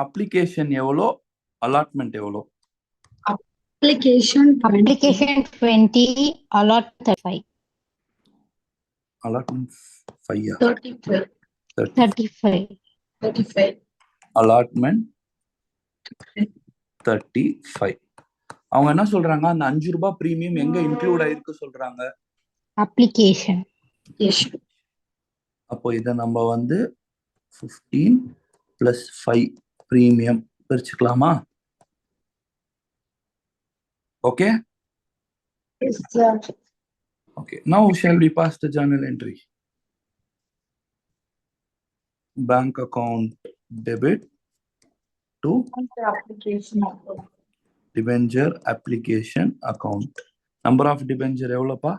Speaker 1: அப்ளிகேஷன் எவ்வளோ, அலாட்மெண்ட் எவ்வளோ?
Speaker 3: Application 20.
Speaker 2: Application 20, allot 35.
Speaker 1: Allotment 5
Speaker 3: 35.
Speaker 2: 35.
Speaker 3: 35.
Speaker 1: Allotment 35. அவங்க என்ன சொல்றாங்க, அந்த 5 ரூபாய் பிரீமியம் எங்க இன்க்ளூட் ஆயிருக்கு சொல்றாங்க?
Speaker 2: Application.
Speaker 3: Yes.
Speaker 1: அப்போ இதை நம்ம வந்து 15 plus 5 பிரீமியம் பிரிச்சுக்கலாமா? ஓகே.
Speaker 3: Yes, sir.
Speaker 1: Okay, now shall we pass the journal entry? Bank account debit to
Speaker 3: Application account.
Speaker 1: debenture application account. Number of debenture எவ்வளோப்பா?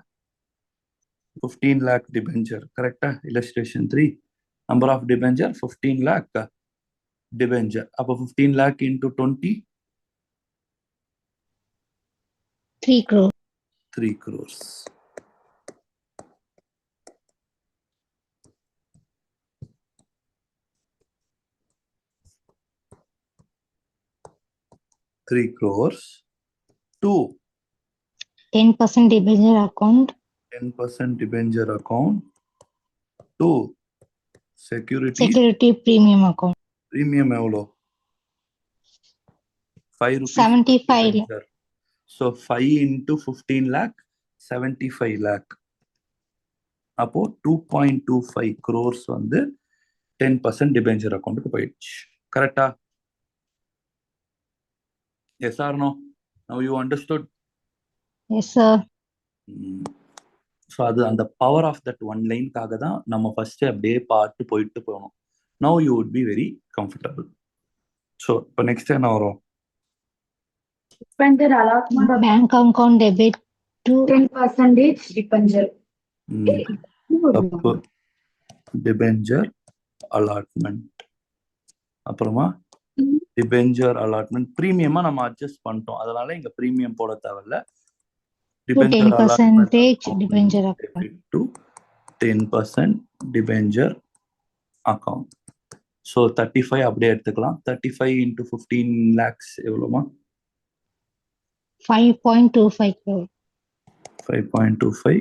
Speaker 1: 15 lakh debenture. Correct? Illustration 3. Number of debenture 15 lakh debenture. அப்போ 15 lakh into 20?
Speaker 2: 3 crore.
Speaker 1: 3 crores. Three crores to
Speaker 2: 10% debenture account.
Speaker 1: 10% debenture account to
Speaker 2: Security premium account.
Speaker 1: premium எவ்வளோ? 5 rupees.
Speaker 2: 75.
Speaker 1: debenture. So 5 into 15 lakh, 75 lakh. அப்போ 2.25 crores வந்து 10% debenture அக்கௌண்ட்டுக்கு போயிடுச்சு. கரெக்டா? Yes or no? Now you understood?
Speaker 2: Yes, sir.
Speaker 1: So அது அந்த power of that one லைனுக்காக தான் நம்ம ஃபர்ஸ்ட் அப்படியே பார்த்து போயிட்டு போகணும். Now you would be very comfortable. So இப்போ நெக்ஸ்ட் என்ன வரும்?
Speaker 3: Debenture allotment of
Speaker 2: Bank account debit to
Speaker 3: 10% debenture.
Speaker 1: தப்பு. Debenture allotment. அப்புறமா டிபெஞ்சர் அலாட்மெண்ட் பிரீமியமா நம்ம அட்ஜஸ்ட் பண்ணிட்டோம், அதனால இங்க பிரீமியம் போட தேவையில்ல.
Speaker 2: debenture 10% debenture account.
Speaker 1: to 10% debenture account. So 35 அப்படியே எடுத்துக்கலாம். 35 into 15 lakhs எவ்வளோமா?
Speaker 2: 5.25 crore.
Speaker 1: 5.25,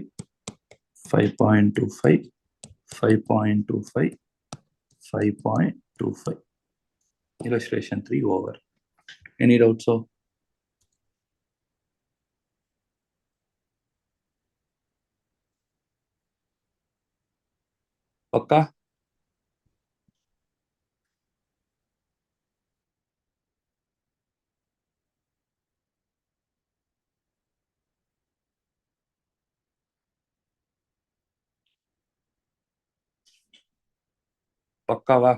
Speaker 1: 5.25, 5.25, 5.25. Illustration 3 over. Any doubts? So பக்கா? பக்காவா?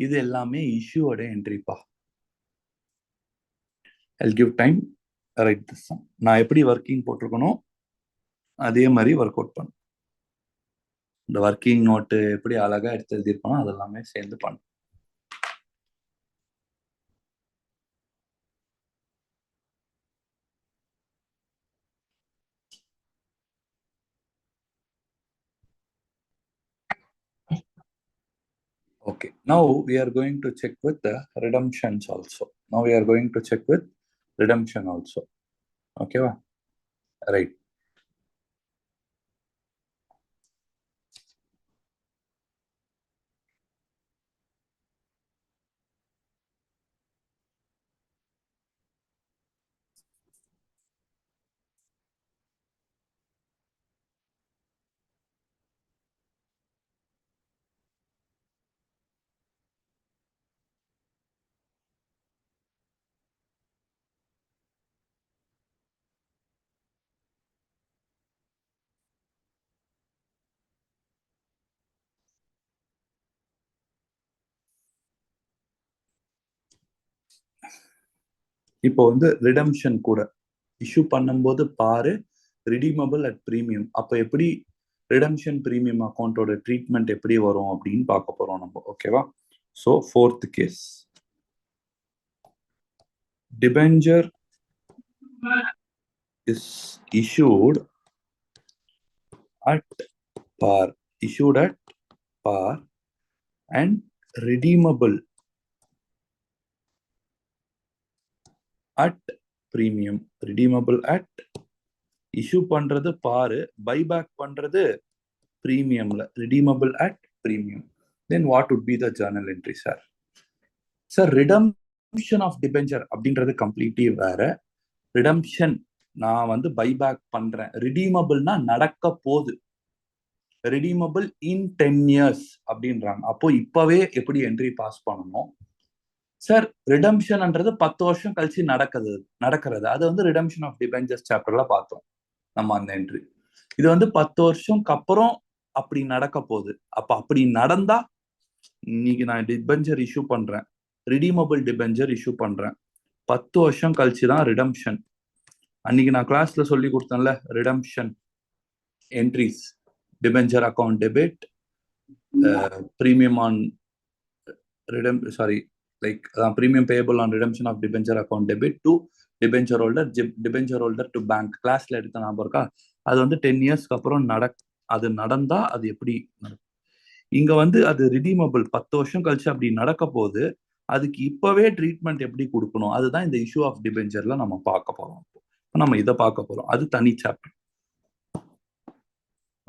Speaker 1: இது எல்லாமே இஷ்யூவோட என்ட்ரிப்பா. I'll give time, write this sum. நான் எப்படி ஒர்க்கிங் போட்டிருக்கணும் அதே மாதிரி ஒர்க் அவுட் பண்ணு. இந்த ஒர்க்கிங் நோட்டு எப்படி அழகா எடுத்து எழுதியிருக்கணும் அதெல்லாமே சேர்ந்து பண்ணு. Okay, now we are going to check with the redemptions also. Now we are going to check with redemption also. Okay, va? Right. இப்போ வந்து ரிடம்ஷன் கூட இஷ்யூ பண்ணும்போது பாரு ரிடீமபிள் அட் பிரீமியம். அப்போ எப்படி ரிடம்ஷன் பிரீமியம் அக்கௌண்டோட ட்ரீட்மெண்ட் எப்படி வரும் அப்படின்னு பார்க்க போறோம் நம்ம. ஓகேவா? So fourth case, debenture is issued at par. issued at par and redeemable at premium. Redeemable at issue பண்றது பாரு, buyback பண்றது premiumல, redeemable at premium. Then what would be the journal entry, sir? Sir, redemption of debenture அப்படின்றது completely வேற. redemption நான் வந்து buyback பண்றேன், redeemableனா நடக்க போகுது, redeemable in 10 years அப்படின்றாங்க. அப்போ இப்பவே எப்படி என்ட்ரி பாஸ் பண்ணணும் சார்? ரிடம்ஷன்ன்றது 10 வருஷம் கழிச்சு நடக்கிறது. அது வந்து ரிடம்ஷன் ஆஃப் டிபெஞ்சர்ஸ் சாப்டர்ல பார்த்தோம் நம்ம அந்த என்ட்ரி. இது வந்து 10 வருஷம்க்கு அப்புறம் அப்படி நடக்க போகுது. அப்ப அப்படி நடந்தா இன்னைக்கு நான் டிபெஞ்சர் இஷ்யூ பண்றேன், ரிடீமபிள் டிபெஞ்சர் இஷ்யூ பண்றேன், 10 வருஷம் கழிச்சு தான் ரிடம்ஷன். அன்னைக்கு நான் கிளாஸ்ல சொல்லி கொடுத்தேன்ல, redemption entries, debenture account debit, premium on premium payable on redemption of debenture account debit to debenture holder to bank. கிளாஸ்ல எடுத்த ஞாபகம் இருக்கா? அது வந்து 10 இயர்ஸ்க்கு அப்புறம் அது நடந்தா அது எப்படி நடக்கும். இங்க வந்து அது ரிடீமபிள் 10 வருஷம் கழிச்சு அப்படி நடக்க போகுது. அதுக்கு இப்பவே ட்ரீட்மெண்ட் எப்படி கொடுக்கணும், அதுதான் இந்த இஷ்யூ ஆஃப் டிபெஞ்சர்ல நம்ம பார்க்க போறோம். நம்ம இதை பார்க்க போறோம், அது தனி சாப்டர்.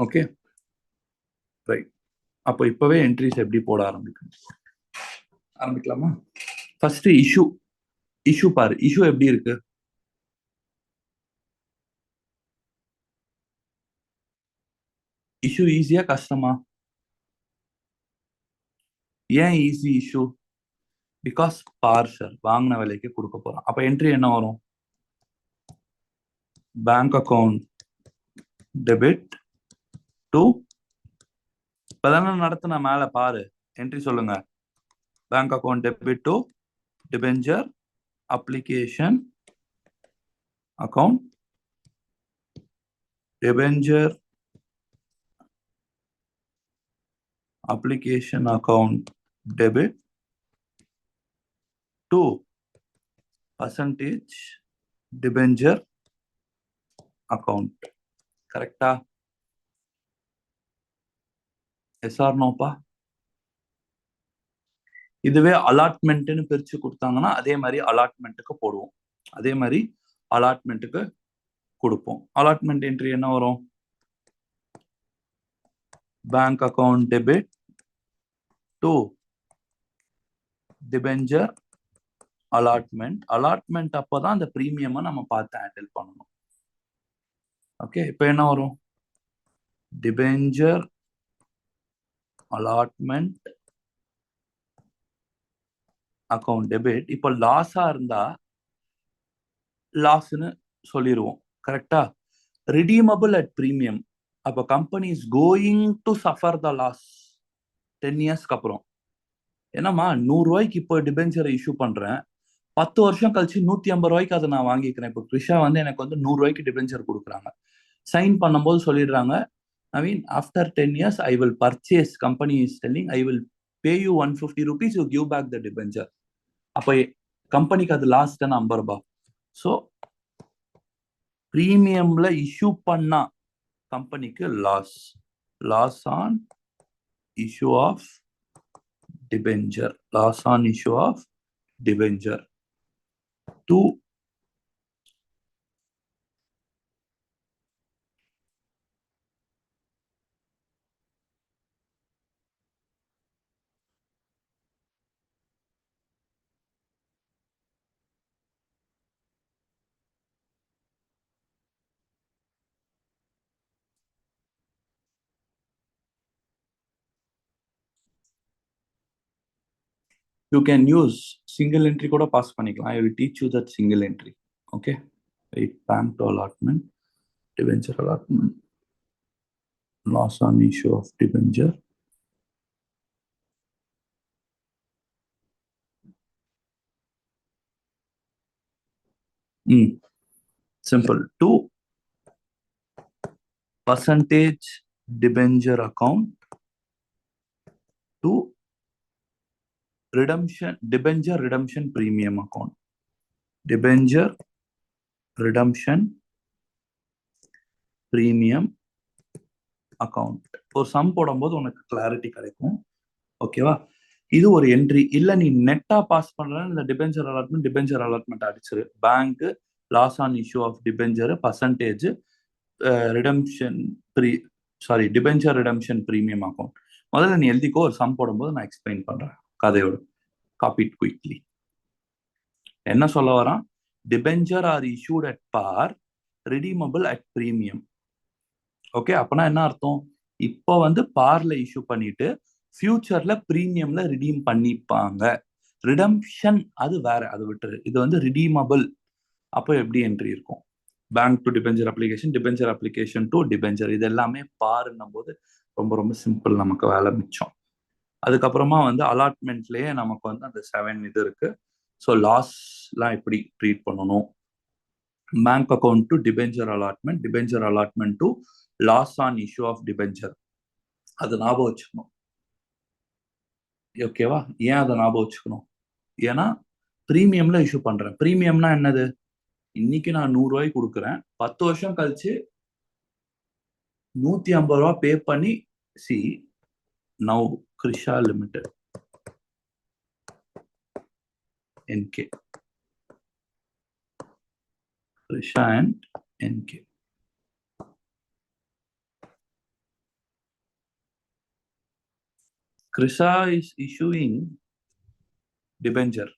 Speaker 1: Okay right. அப்போ இப்பவே என்ட்ரிஸ் எப்படி போட ஆரம்பிக்கலாமா? ஃபர்ஸ்ட் இஷ்யூ பாரு. இஷ்யூ எப்படி இருக்கு? இஷ்யூ ஈஸியா கஷ்டமா? ஏன் ஈஸி இஷ்யூ? பிகாஸ் பார்ஷர் வாங்கின விலைக்கு கொடுக்க போறோம். அப்ப என்ட்ரி என்ன வரும்? பேங்க் அக்கவுண்ட் டெபிட் டு, இப்பதானே நடத்தின, மேல பாரு என்ட்ரி சொல்லுங்க. Bank account debit to debenture application account, debenture application account debit to percentage debenture account. கரெக்டா? எஸ் ஆர் நோப்பா? இதுவே அலாட்மெண்ட்னு பிரிச்சு கொடுத்தாங்கன்னா அதே மாதிரி அலாட்மெண்ட்டுக்கு போடுவோம், அதே மாதிரி அலாட்மெண்ட்டுக்கு கொடுப்போம். அலாட்மெண்ட் என்ட்ரி என்ன வரும்? Bank account debit to debenture allotment. Allotment அப்பதான் அந்த பிரீமியமை நம்ம பார்த்து ஹேண்டில் பண்ணணும். ஓகே, இப்போ என்ன வரும்? Debenture allotment account debit. இப்போ லாஸா இருந்தா லாஸ்ன்னு சொல்லிடுவோம், கரெக்டா? Redeemable at premium. அப்போ company is going to suffer the loss 10 இயர்ஸ்க்கு அப்புறம். என்னம்மா 100 ரூபாய்க்கு இப்போ டிபெஞ்சரை இஷ்யூ பண்றேன், 10 வருஷம் கழிச்சு 150 ரூபாய்க்கு அதை நான் வாங்கிக்கிறேன். இப்போ கிருஷா வந்து எனக்கு வந்து 100 ரூபாய்க்கு டிபெஞ்சர் கொடுக்குறாங்க. சைன் பண்ணும்போது சொல்லிடுறாங்க, I mean after 10 years I will purchase, company is telling I will pay you 150 rupees, you give back the debenture. அப்போ கம்பெனிக்கு அது லாஸ் தானே 50 ரூபாய். ஸோ பிரீமியம்ல இஷ்யூ பண்ணா கம்பெனிக்கு loss on issue of debenture, loss on issue of debenture to you can use single entry கூட pass பண்ணிக்கலாம். I will teach you that single entry. Okay, wait, bank to allotment, debenture allotment, loss on issue of debenture, simple. To percentage debenture account to debenture redemption premium account, debenture redemption premium account. ஒரு some போடும்போது உனக்கு clarity கிடைக்கும். ஓகேவா? இது ஒரு entry. இல்ல நீ நெட்டா pass பண்ற இந்த டிபெஞ்சர் அலாட்மெண்ட் அடிச்சிரு. Bank loss on issue of debenture percentage redemption debenture redemption premium account. முதல்ல நீ எழுதிக்கோ. ஒரு சம் போடும்போது நான் எக்ஸ்பிளைன் பண்றேன் கதையோட. Copy it quickly. என்ன சொல்ல வரான்? Debenture are issued at par, redeemable at premium. Okay, அப்பனா என்ன அர்த்தம்? இப்போ வந்து பார்ல இஷ்யூ பண்ணிட்டு ஃபியூச்சர்ல பிரீமியம்ல ரிடீம் பண்ணிப்பாங்க. ரிடம்ஷன் அது வேற, அது விட்டுரு. இது வந்து ரிடீமபிள். அப்போ எப்படி என்ட்ரி இருக்கும்? Bank to debenture application to debenture. இது எல்லாமே பாருன்னும் போது ரொம்ப ரொம்ப சிம்பிள், நமக்கு வேலை மிச்சம். அதுக்கப்புறமா வந்து அலாட்மெண்ட்லயே நமக்கு வந்து அந்த 7 இது இருக்கு. ஸோ லாஸ்லாம் எப்படி ட்ரீட் பண்ணணும்? Bank account to debenture allotment to loss on issue of debenture. அது ஞாபகம் வச்சுக்கணும். ஓகேவா? ஏன் அதை ஞாபகம் வச்சுக்கணும்? ஏன்னா பிரீமியம்ல இஷ்யூ பண்றேன். பிரீமியம்னா என்னது? இன்னைக்கு நான் 100 ரூபாய்க்கு கொடுக்குறேன், 10 வருஷம் கழிச்சு 150 ரூபாய் பே பண்ணி see now Krisha limited NK, Krisha and NK. Krisha is issuing debenture.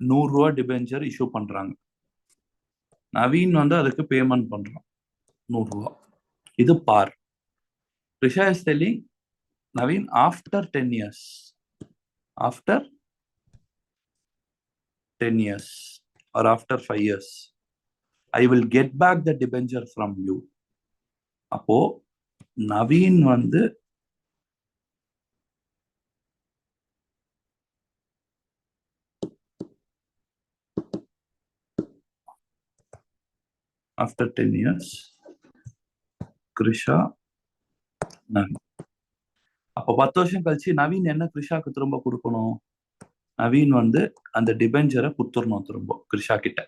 Speaker 1: 100 ரூபா டிபெஞ்சர் இஷ்யூ பண்றாங்க. நவீன் வந்து அதுக்கு பேமெண்ட் பண்றான் 100 ரூபா. இது par. Krisha is telling Naveen after 10 years or after 5 years I will get back the debenture from you. அப்போ நவீன் வந்து after 10 years கிருஷா நவீன். அப்போ 10 வருஷம் கழிச்சு நவீன் என்ன கிருஷாக்கு திரும்ப கொடுக்கணும்? நவீன் வந்து அந்த டிபெஞ்சரை கொடுத்துடணும் திரும்ப கிருஷா கிட்ட.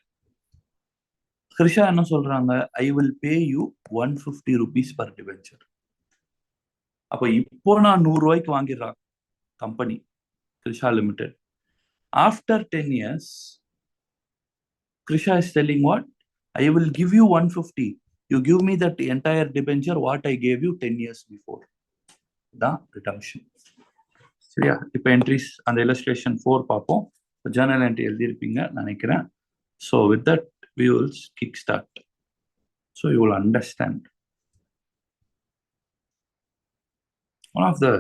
Speaker 1: கிருஷா என்ன சொல்றாங்க? I will pay you 150 rupees per debenture. அப்போ இப்போ நான் 100 ரூபாய்க்கு வாங்கிடுறான் company Krisha limited. After 10 years Krisha is telling what? I will give you 150. You give me that entire debenture what I gave you 10 years before. The redemption. சரியா? இப்போ entries அந்த illustration 4 பார்ப்போம். Journal entry எழுதியிருப்பீங்க நினைக்கிறேன். So with that we will kick start. So you will understand. One of the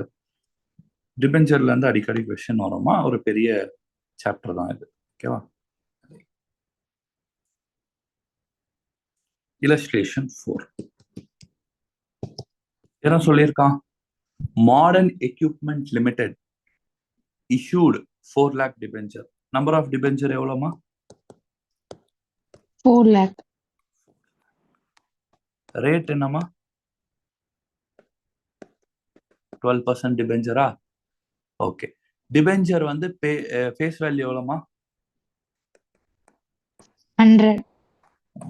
Speaker 1: டிபெஞ்சர்ல இருந்து அடிக்கடி question வருமா, ஒரு பெரிய சாப்டர் தான் இது. ஓகேவா? illustration 4 என்ன சொல்லியிருக்கான்? Modern equipment limited issued 4 lakh debenture. Number of debenture எவ்வளவுமா?
Speaker 2: 4 lakh.
Speaker 1: ரேட் என்னமா? 12% டிபெஞ்சரா? ஓகே. டிபெஞ்சர் வந்து ஃபேஸ் வேல்யூ எவ்வளவுமா?
Speaker 2: 100.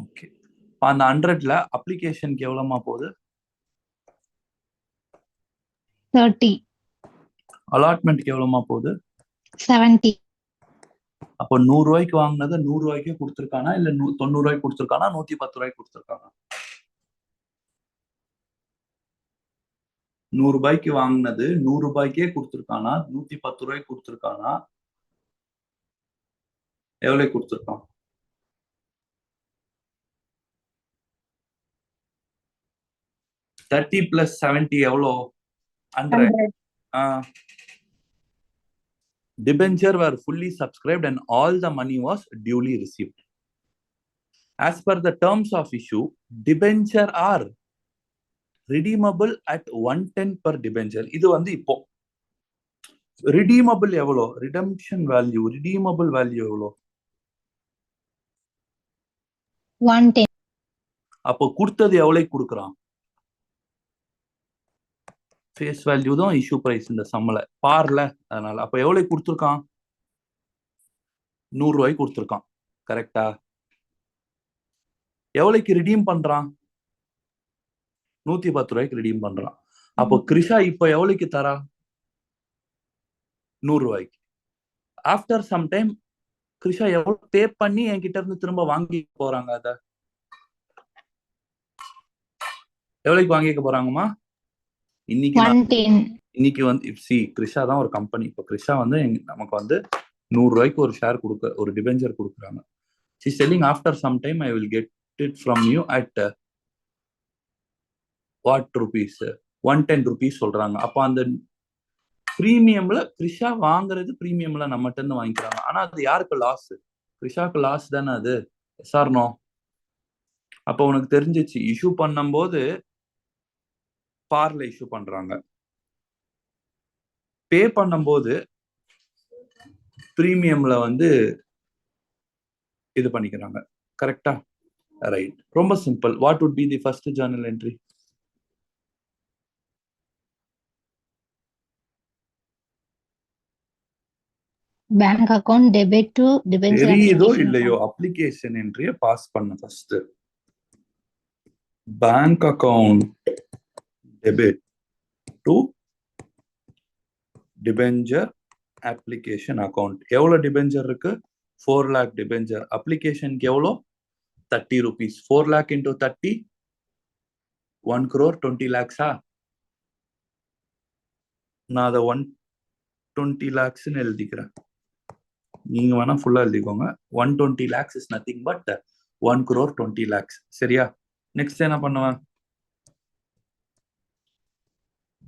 Speaker 1: ஓகே. அந்த 100ல அப்ளிகேஷனுக்கு எவ்வளவுமா போகுது?
Speaker 2: 30.
Speaker 1: அலாட்மெண்ட்க்கு எவ்வளவுமா போகுது?
Speaker 2: 70.
Speaker 1: அப்போ 100 ரூபாய்க்கு வாங்கினது 100 ரூபாய்க்கே கொடுத்துருக்கானா, இல்ல 90 ரூபாய்க்கு கொடுத்துருக்கானா, 110 ரூபாய்க்கு கொடுத்துருக்கானா? 100 ரூபாய்க்கு வாங்கினது 100 ரூபாய்க்கே கொடுத்துருக்கானா, 110 ரூபாய்க்கு கொடுத்துருக்கானா, எவ்வளவு கொடுத்துருக்கான்? $30 + 70 எவ்வளோ? 100. Debenture were fully subscribed and all the money was duly received. As per the terms of issue, debenture are redeemable at 110 per debenture. இது வந்து இப்போ redeemable எவ்வளோ? redemption value, redeemable value எவ்வளோ?
Speaker 2: 110.
Speaker 1: அப்போ கொடுத்தது எவ்வளவு கொடுக்குறான்? ஃபேஸ் வேல்யூ தான் இஷ்யூ பிரைஸ் இந்த சம்மல பார்ல. அதனால அப்ப எவ்வளவு கொடுத்துருக்கான்? 100 ரூபாய்க்கு கொடுத்துருக்கான். கரெக்டா? எவ்வளவுக்கு ரிடீம் பண்றான்? 110 ரூபாய்க்கு ரிடீம் பண்றான். அப்போ கிருஷா இப்போ எவ்வளவுக்கு தரா? 100 ரூபாய்க்கு. ஆஃப்டர் சம் டைம் கிருஷா எவ்வளவு பே பண்ணி என்கிட்ட இருந்து திரும்ப வாங்கி போறாங்க? அத எவ்வளவுக்கு வாங்கிக்க போறாங்கம்மா? இன்னைக்கு வந்து கிருஷா தான் ஒரு கம்பெனி. இப்போ கிருஷா வந்து நமக்கு வந்து 100 ரூபாய்க்கு ஒரு ஷேர் கொடுக்க, ஒரு டிபெஞ்சர் கொடுக்குறாங்க. She's telling after some time I will get it from you at what rupees? 110 rupees சொல்றாங்க. அப்ப அந்த பிரீமியம்ல கிருஷா வாங்குறது பிரீமியம்ல நம்மகிட்ட இருந்து வாங்கிக்கிறாங்க. ஆனா அது யாருக்கு லாஸ்? கிருஷாக்கு லாஸ் தானே அது. எஸ்ஆர்னோ? அப்ப உனக்கு தெரிஞ்சிச்சு, இஷ்யூ பண்ணும்போது பார்ல இஷ்யூ பண்றாங்க, பே பண்ணும்போது பிரீமியம்ல வந்து இது பண்ணிக்கிறாங்க. கரெக்டா? ரைட். ரொம்ப simple. What would be the first journal entry?
Speaker 2: Bank account debit to debenture.
Speaker 1: தெரியுதோ இல்லையோ, அப்ளிகேஷன் என்ட்ரியை பாஸ் பண்ண first. Bank account debit to debenture application account. எவ்வளவு டிபெஞ்சர் இருக்கு? 4 lakh டிபெஞ்சர். அப்ளிகேஷனுக்கு எவ்வளோ? 30 rupees. 4 lakh into 30, 1 crore 20 lakhs. நான் அதை 120 lakhs எழுதிக்கிறேன். நீங்க வேணா ஃபுல்லா எழுதிக்கோங்க. 120 lakhs is nothing but 1 crore 20 lakhs. சரியா? நெக்ஸ்ட் என்ன பண்ணுவேன்?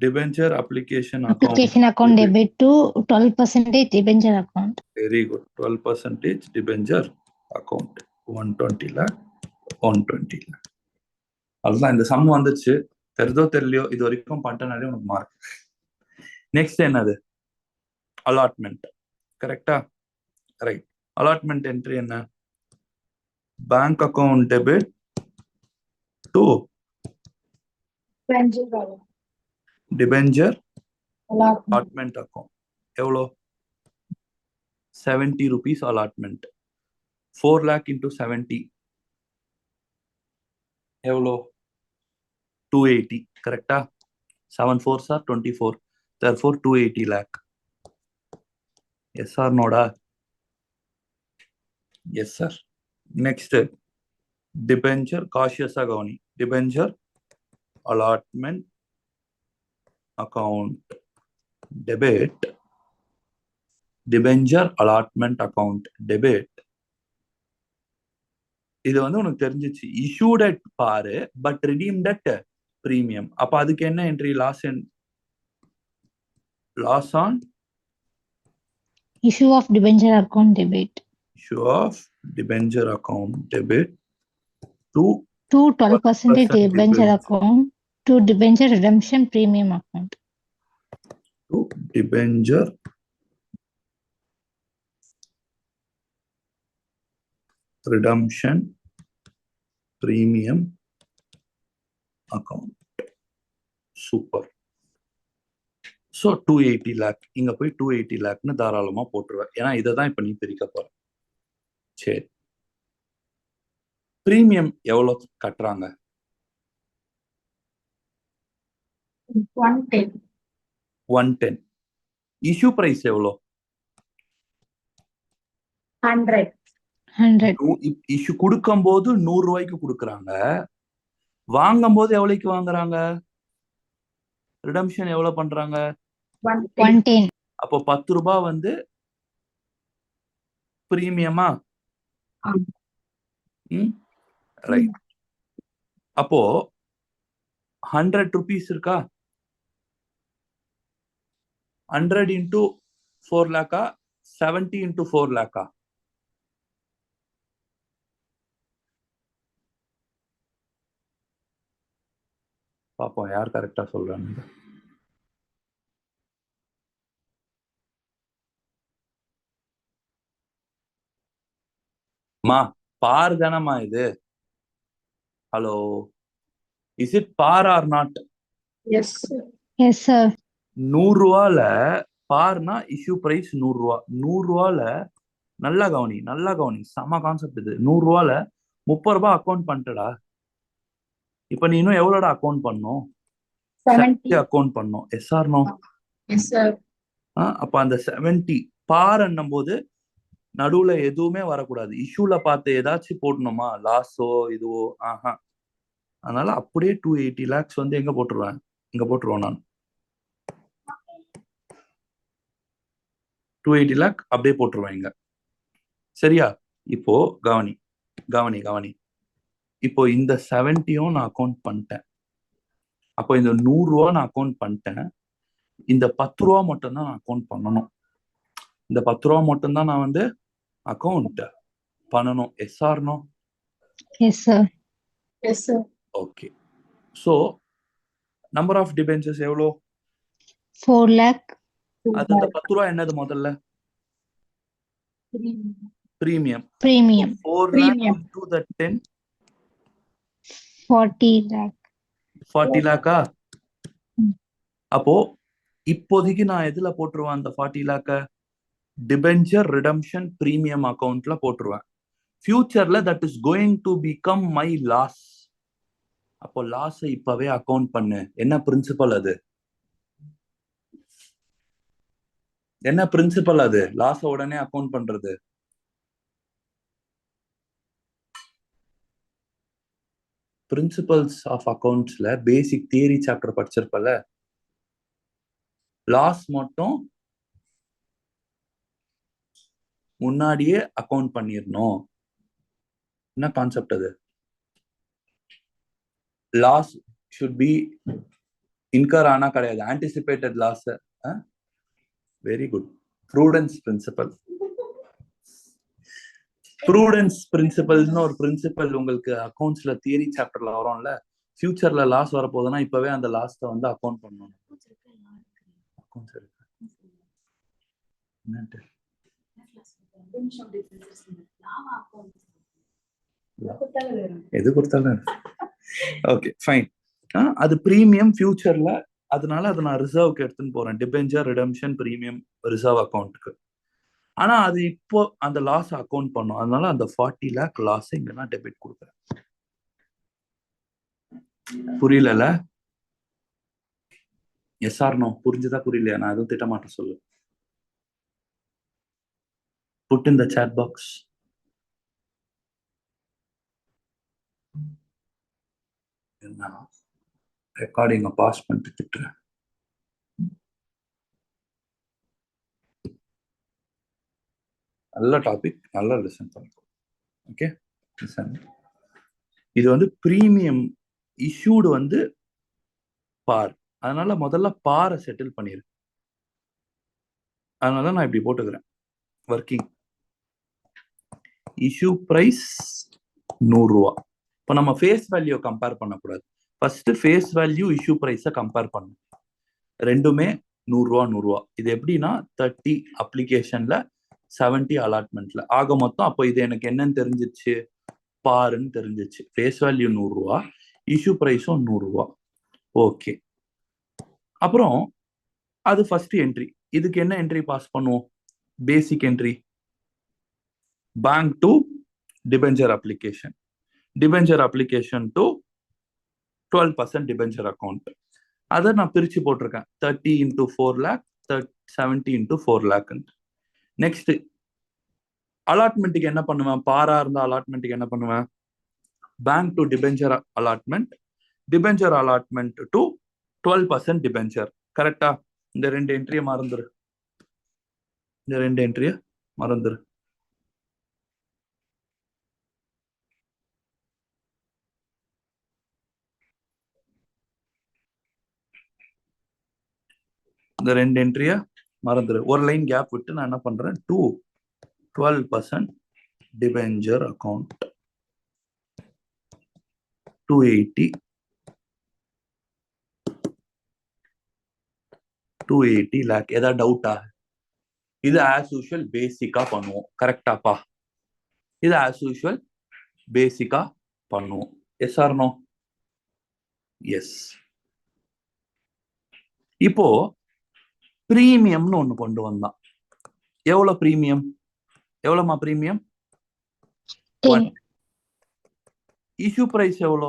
Speaker 1: Debenture application
Speaker 2: account debit to 12% debenture account.
Speaker 1: Very good. 12% debenture account. 120 lakh 120 lakh. அதுதான் இந்த சம் வந்துச்சு. தெரிதோ தெரியலையோ, இது வரைக்கும் பண்ணிட்டனாலே உனக்கு மார்க். நெக்ஸ்ட் என்னது? அலாட்மெண்ட். கரெக்டா? ரைட். அலாட்மெண்ட் என்ட்ரி என்ன? Bank account debit to debenture allotment account. எவ்வளோ? 70 rupees அலாட்மெண்ட். 4 lakh into 70 எவ்வளோ? 280. கரெக்டா? 7 4s are 24. Therefore 280 lakh. Yes or no da? Yes sir. Next, debenture cautious agoni. Debenture allotment account debit. Debenture allotment account debit. இது வந்து உனக்கு தெரிஞ்சிச்சு. issued at par but redeemed at premium. அப்ப அதுக்கு என்ன entry? loss on
Speaker 2: issue of debenture account debit.
Speaker 1: Issue of debenture account debit to
Speaker 2: 12% debenture account to debenture redemption premium account.
Speaker 1: To debenture redemption premium account. Super. So 280 lakh. இங்க போய் 280 lakhன்னு தாராளமா போட்டுருவேன். ஏன்னா இதை தான் இப்ப நீ பிரிக்க போற. சரி. பிரீமியம் எவ்வளவு கட்டுறாங்க? 110. இஷ்யூ பிரைஸ் எவ்வளோ?
Speaker 3: 100.
Speaker 1: இஷ்யூ கொடுக்கும் போது 100 ரூபாய்க்கு கொடுக்குறாங்க. வாங்கும் போது எவ்வளவுக்கு வாங்குறாங்க? ரிடம்ஷன் எவ்வளவு பண்றாங்க?
Speaker 2: 110.
Speaker 1: அப்போ 10 ரூபாய் வந்து பிரீமியமா? ரைட். அப்போ 100 rupees இருக்கா? 100 into 4 lakh, 70 into 4 lakh. பாப்போம் யார் கரெக்டா சொல்றாங்க. மா பார் தானம்மா இது? Hello, is it par or not?
Speaker 3: Yes
Speaker 2: sir.
Speaker 1: 100 ரூபால பார்னா இஷ்யூ பிரைஸ் 100 ரூபா. 100 ரூபால நல்லா கவனி, செம கான்செப்ட் இது. 100 ரூபால 30 ரூபாய் அக்கௌண்ட் பண்ணிட்டடா. இப்ப நீ இன்னும் எவ்வளோட அக்கௌண்ட் பண்ணும்
Speaker 3: 70.
Speaker 1: அக்கௌண்ட் பண்ணும் எஸ்ஆர்னோ
Speaker 3: Yes, sir.
Speaker 1: அப்ப அந்த 70 பாருன்னும் போது நடுவுல எதுவுமே வரக்கூடாது. இஷ்யூல பார்த்து ஏதாச்சும் போடணுமா லாஸோ இதுவோ ஆஹா. அதனால அப்படியே 280 lakhs வந்து எங்க போட்டுருவேன் இங்க போட்டுருவோம் நான் 280 lakh அப்படியே போட்டுருவேன் இங்க. சரியா? இப்போ கவனி கவனி கவனி. இப்போ இந்த 70யும் நான் அக்கௌண்ட் பண்ணிட்டேன். அப்போ இந்த 100 ரூபா நான் அக்கௌண்ட் பண்ணிட்டேன். இந்த 10 ரூபா மட்டும் தான் நான் அக்கௌண்ட் பண்ணணும். இந்த 10 ரூபா மட்டும் தான் நான் வந்து அக்கௌண்ட் பண்ணணும். எஸ்ஆர்னோ?
Speaker 2: Yes, sir.
Speaker 3: Yes, sir.
Speaker 1: ஓகே. ஸோ நம்பர் ஆஃப் டிபென்ச்சர்ஸ் எவ்வளோ?
Speaker 2: 4 lakh.
Speaker 1: அது அந்த 10 ரூபா என்னது முதல்ல? Premium.
Speaker 2: Premium.
Speaker 1: 4
Speaker 3: Premium.
Speaker 1: lakh to the 10
Speaker 2: 40 lakh.
Speaker 1: 40 lakhா?
Speaker 2: ம்.
Speaker 1: அப்போ இப்போதைக்கு நான் எதுல போட்டுருவேன் அந்த 40 lakh? டிபென்ச்சர் ரிடம்ஷன் பிரீமியம் அக்கௌண்ட்ல போட்டுருவேன். ஃபியூச்சர்ல that is going to become my loss. அப்போ லாஸ் இப்பவே அக்கௌண்ட் பண்ணு. என்ன பிரின்சிபல் அது? என்ன பிரின்சிபல் அது? லாஸ உடனே அக்கௌண்ட் பண்றது. பிரின்சிபல்ஸ் ஆஃப் அக்கௌண்ட்ஸ்ல பேசிக் தியரி சாப்டர் படிச்சிருப்பல. லாஸ் மட்டும் முன்னாடியே அக்கௌண்ட் பண்ணிடணும். என்ன கான்செப்ட் அது? லாஸ் ஷுட் பி இன்கர் ஆனா கிடையாது. Anticipated loss. Very good. Prudence principle. Prudence பிரின்சிபல்னு ஒரு பிரின்சிபல் உங்களுக்கு அக்கௌண்ட்ஸ்ல தியரி சாப்டர்ல வரும்ல. ஃபியூச்சர்ல லாஸ் வரப்போகுதுன்னா இப்பவே அந்த லாஸ்ட வந்து அக்கௌண்ட் பண்ணணும். அக்கௌண்ட்ஸ் இருக்கு. என்னட்டு? எது கொடுத்தாலும் ஓகே ஃபைன். அது பிரீமியம் ஃபியூச்சர்ல. அதனால அதை நான் ரிசர்வ்க்கு எடுத்துன்னு போறேன். டிபென்ச்சர் ரிடம்ஷன் பிரீமியம் ரிசர்வ் அக்கௌண்ட்டுக்கு. ஆனா அது இப்போ அந்த லாஸ் அக்கௌண்ட் பண்ணும். அதனால அந்த 40 lakh லாஸ் இங்க நான் டெபிட் கொடுக்குறேன். புரியல? எஸ்ஆர்னோ? புரிஞ்சுதா புரியலையா? நான் எதுவும் திட்டமாட்டேன் சொல்லு. Put in the chat box. ரெக்கார்டிங்க பாஸ் பண்ணிட்டு திட்டுறேன். நல்ல டாபிக், நல்லா லிசன் பண்ணிக்கோ. Okay, listen. இது வந்து பிரீமியம் இஷ்யூடு வந்து பார். அதனால முதல்ல பாரை செட்டில் பண்ணிரு. அதனால நான் இப்படி போட்டுக்கிறேன். ஒர்க்கிங் இஷ்யூ பிரைஸ் 100 ரூபா. இப்போ நம்ம ஃபேஸ் வேல்யூ கம்பேர் பண்ணக்கூடாது. ஃபர்ஸ்ட் ஃபேஸ் வேல்யூ இஷ்யூ பிரைஸை கம்பேர் பண்ணணும். ரெண்டுமே 100 ரூபா 100 ரூபா. இது எப்படின்னா 30 அப்ளிகேஷன்ல 70 அலாட்மெண்ட்ல ஆக மொத்தம். அப்போ இது எனக்கு என்னன்னு தெரிஞ்சிச்சு? பாருன்னு தெரிஞ்சிச்சு. ஃபேஸ் வேல்யூ 100 ரூபா, இஷ்யூ பிரைஸும் 100 ரூபா. ஓகே. அப்புறம் அது ஃபர்ஸ்ட் என்ட்ரி. இதுக்கு என்ன என்ட்ரி பாஸ் பண்ணுவோம்? பேசிக் entry. Bank to debenture application, debenture application to 12% debenture account. அதை நான் பிரிச்சு போட்டிருக்கேன். 30 into 4 lakh, 70 into 4 lakh. Next அலாட்மெண்ட்டுக்கு என்ன பண்ணுவேன்? பாரா இருந்தா அலாட்மெண்ட்டுக்கு என்ன பண்ணுவேன்? Bank to debenture allotment, debenture allotment to 12% debenture. கரெக்டா? இந்த ரெண்டு என்ட்ரியை மறந்துரு. இந்த ரெண்டு என்ட்ரியை மறந்துரு. இந்த ரெண்டு என்ட்ரியை மறந்துரு. ஒரு லைன் கேப் விட்டு நான் என்ன பண்றேன்? 12% டிபென்ச்சர் அக்கௌண்ட் 280 lakh. ஏதாவது டவுட்டா? இது ஆஸ் யூஷுவல் பேசிக்கா பண்ணுவோம். கரெக்டாப்பா? இது ஆஸ் யூஷுவல் பேசிக்கா பண்ணுவோம். Yes or no? எஸ். இப்போ பிரீமியம்னு ஒண்ணு கொண்டு வந்தான். எவ்வளவு பிரீமியம்? எவ்வளவுமா பிரீமியம்?
Speaker 2: 10.
Speaker 1: இஷ்யூ பிரைஸ் எவ்வளோ?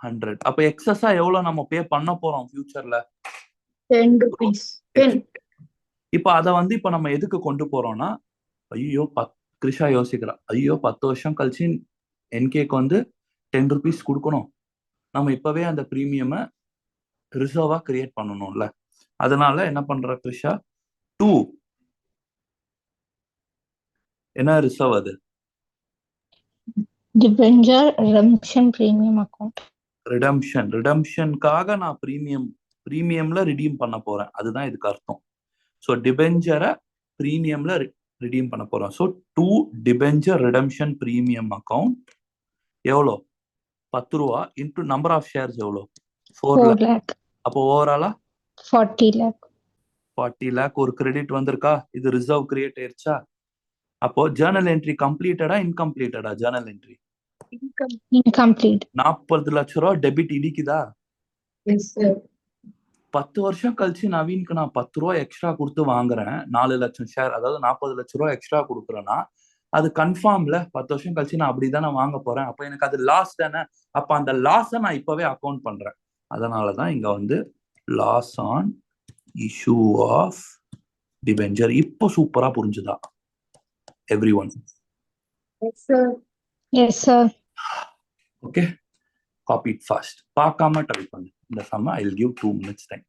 Speaker 1: 100. அப்ப எக்ஸஸா எவ்வளவு நம்ம பே பண்ண போறோம் ஃபியூச்சர்ல?
Speaker 3: 10 rupees. 10.
Speaker 1: இப்ப அத வந்து இப்ப நம்ம எதுக்கு கொண்டு போறோம்னா, ஐயோ கிருஷா யோசிக்கிறா, ஐயோ 10 வருஷம் கழிச்சு என்கேக்கு வந்து 10 rupees கொடுக்கணும், நம்ம இப்பவே அந்த பிரீமியம் ரிசர்வா கிரியேட் பண்ணணும்ல. அதனால என்ன பண்ற கிருஷா, 2 என்ன ரிசர்வ் அது?
Speaker 2: Debenture redemption premium account.
Speaker 1: ரிடம்ஷனுக்காக நான் பிரீமியம்ல ரிடீம் பண்ண போறேன், அதுதான் இதுக்கு அர்த்தம். ஸோ டிபெஞ்சரை பிரீமியம்ல ரிடீம் பண்ண போறோம். So 2 debenture redemption premium account எவ்வளோ? 10 ரூபா இன்டூ நம்பர் ஆஃப் ஷேர்ஸ் எவ்வளோ? 4 lakh. அப்போ ஓவராலா
Speaker 2: 40 lakh.
Speaker 1: 40 lakh ஒரு கிரெடிட் வந்திருக்கா? இது ரிசர்வ் கிரியேட் ஆயிருச்சா? அப்போ ஜேர்னல் என்ட்ரி கம்ப்ளீட்டடா இன்கம்ப்ளீட்டடா? Journal entry
Speaker 2: incomplete.
Speaker 1: 40 லட்ச ரூபா டெபிட் இடிக்குதா?
Speaker 3: Yes, sir.
Speaker 1: 10 வருஷம் கழிச்சு நவீனுக்கு நான் 10 ரூபா எக்ஸ்ட்ரா கொடுத்து வாங்குறேன், 4 லட்சம் ஷேர், அதாவது 40 லட்ச ரூபா எக்ஸ்ட்ரா கொடுக்குறேன்னா அது கன்ஃபார்ம்ல 10 வருஷம் கழிச்சு நான் அப்படிதானே வாங்க போறேன். அப்ப எனக்கு அது லாஸ் தானே. அப்ப அந்த லாஸை நான் இப்பவே அக்கௌண்ட் பண்றேன். அதனாலதான் இங்க வந்து loss on issue of debenture. இப்போ சூப்பரா புரிஞ்சுதா everyone?
Speaker 3: Yes, sir.
Speaker 2: Yes, sir.
Speaker 1: Okay, copy it fast. பார்க்காம ட்ரை பண்ணு இந்த சம்ம. I will give 2 minutes time.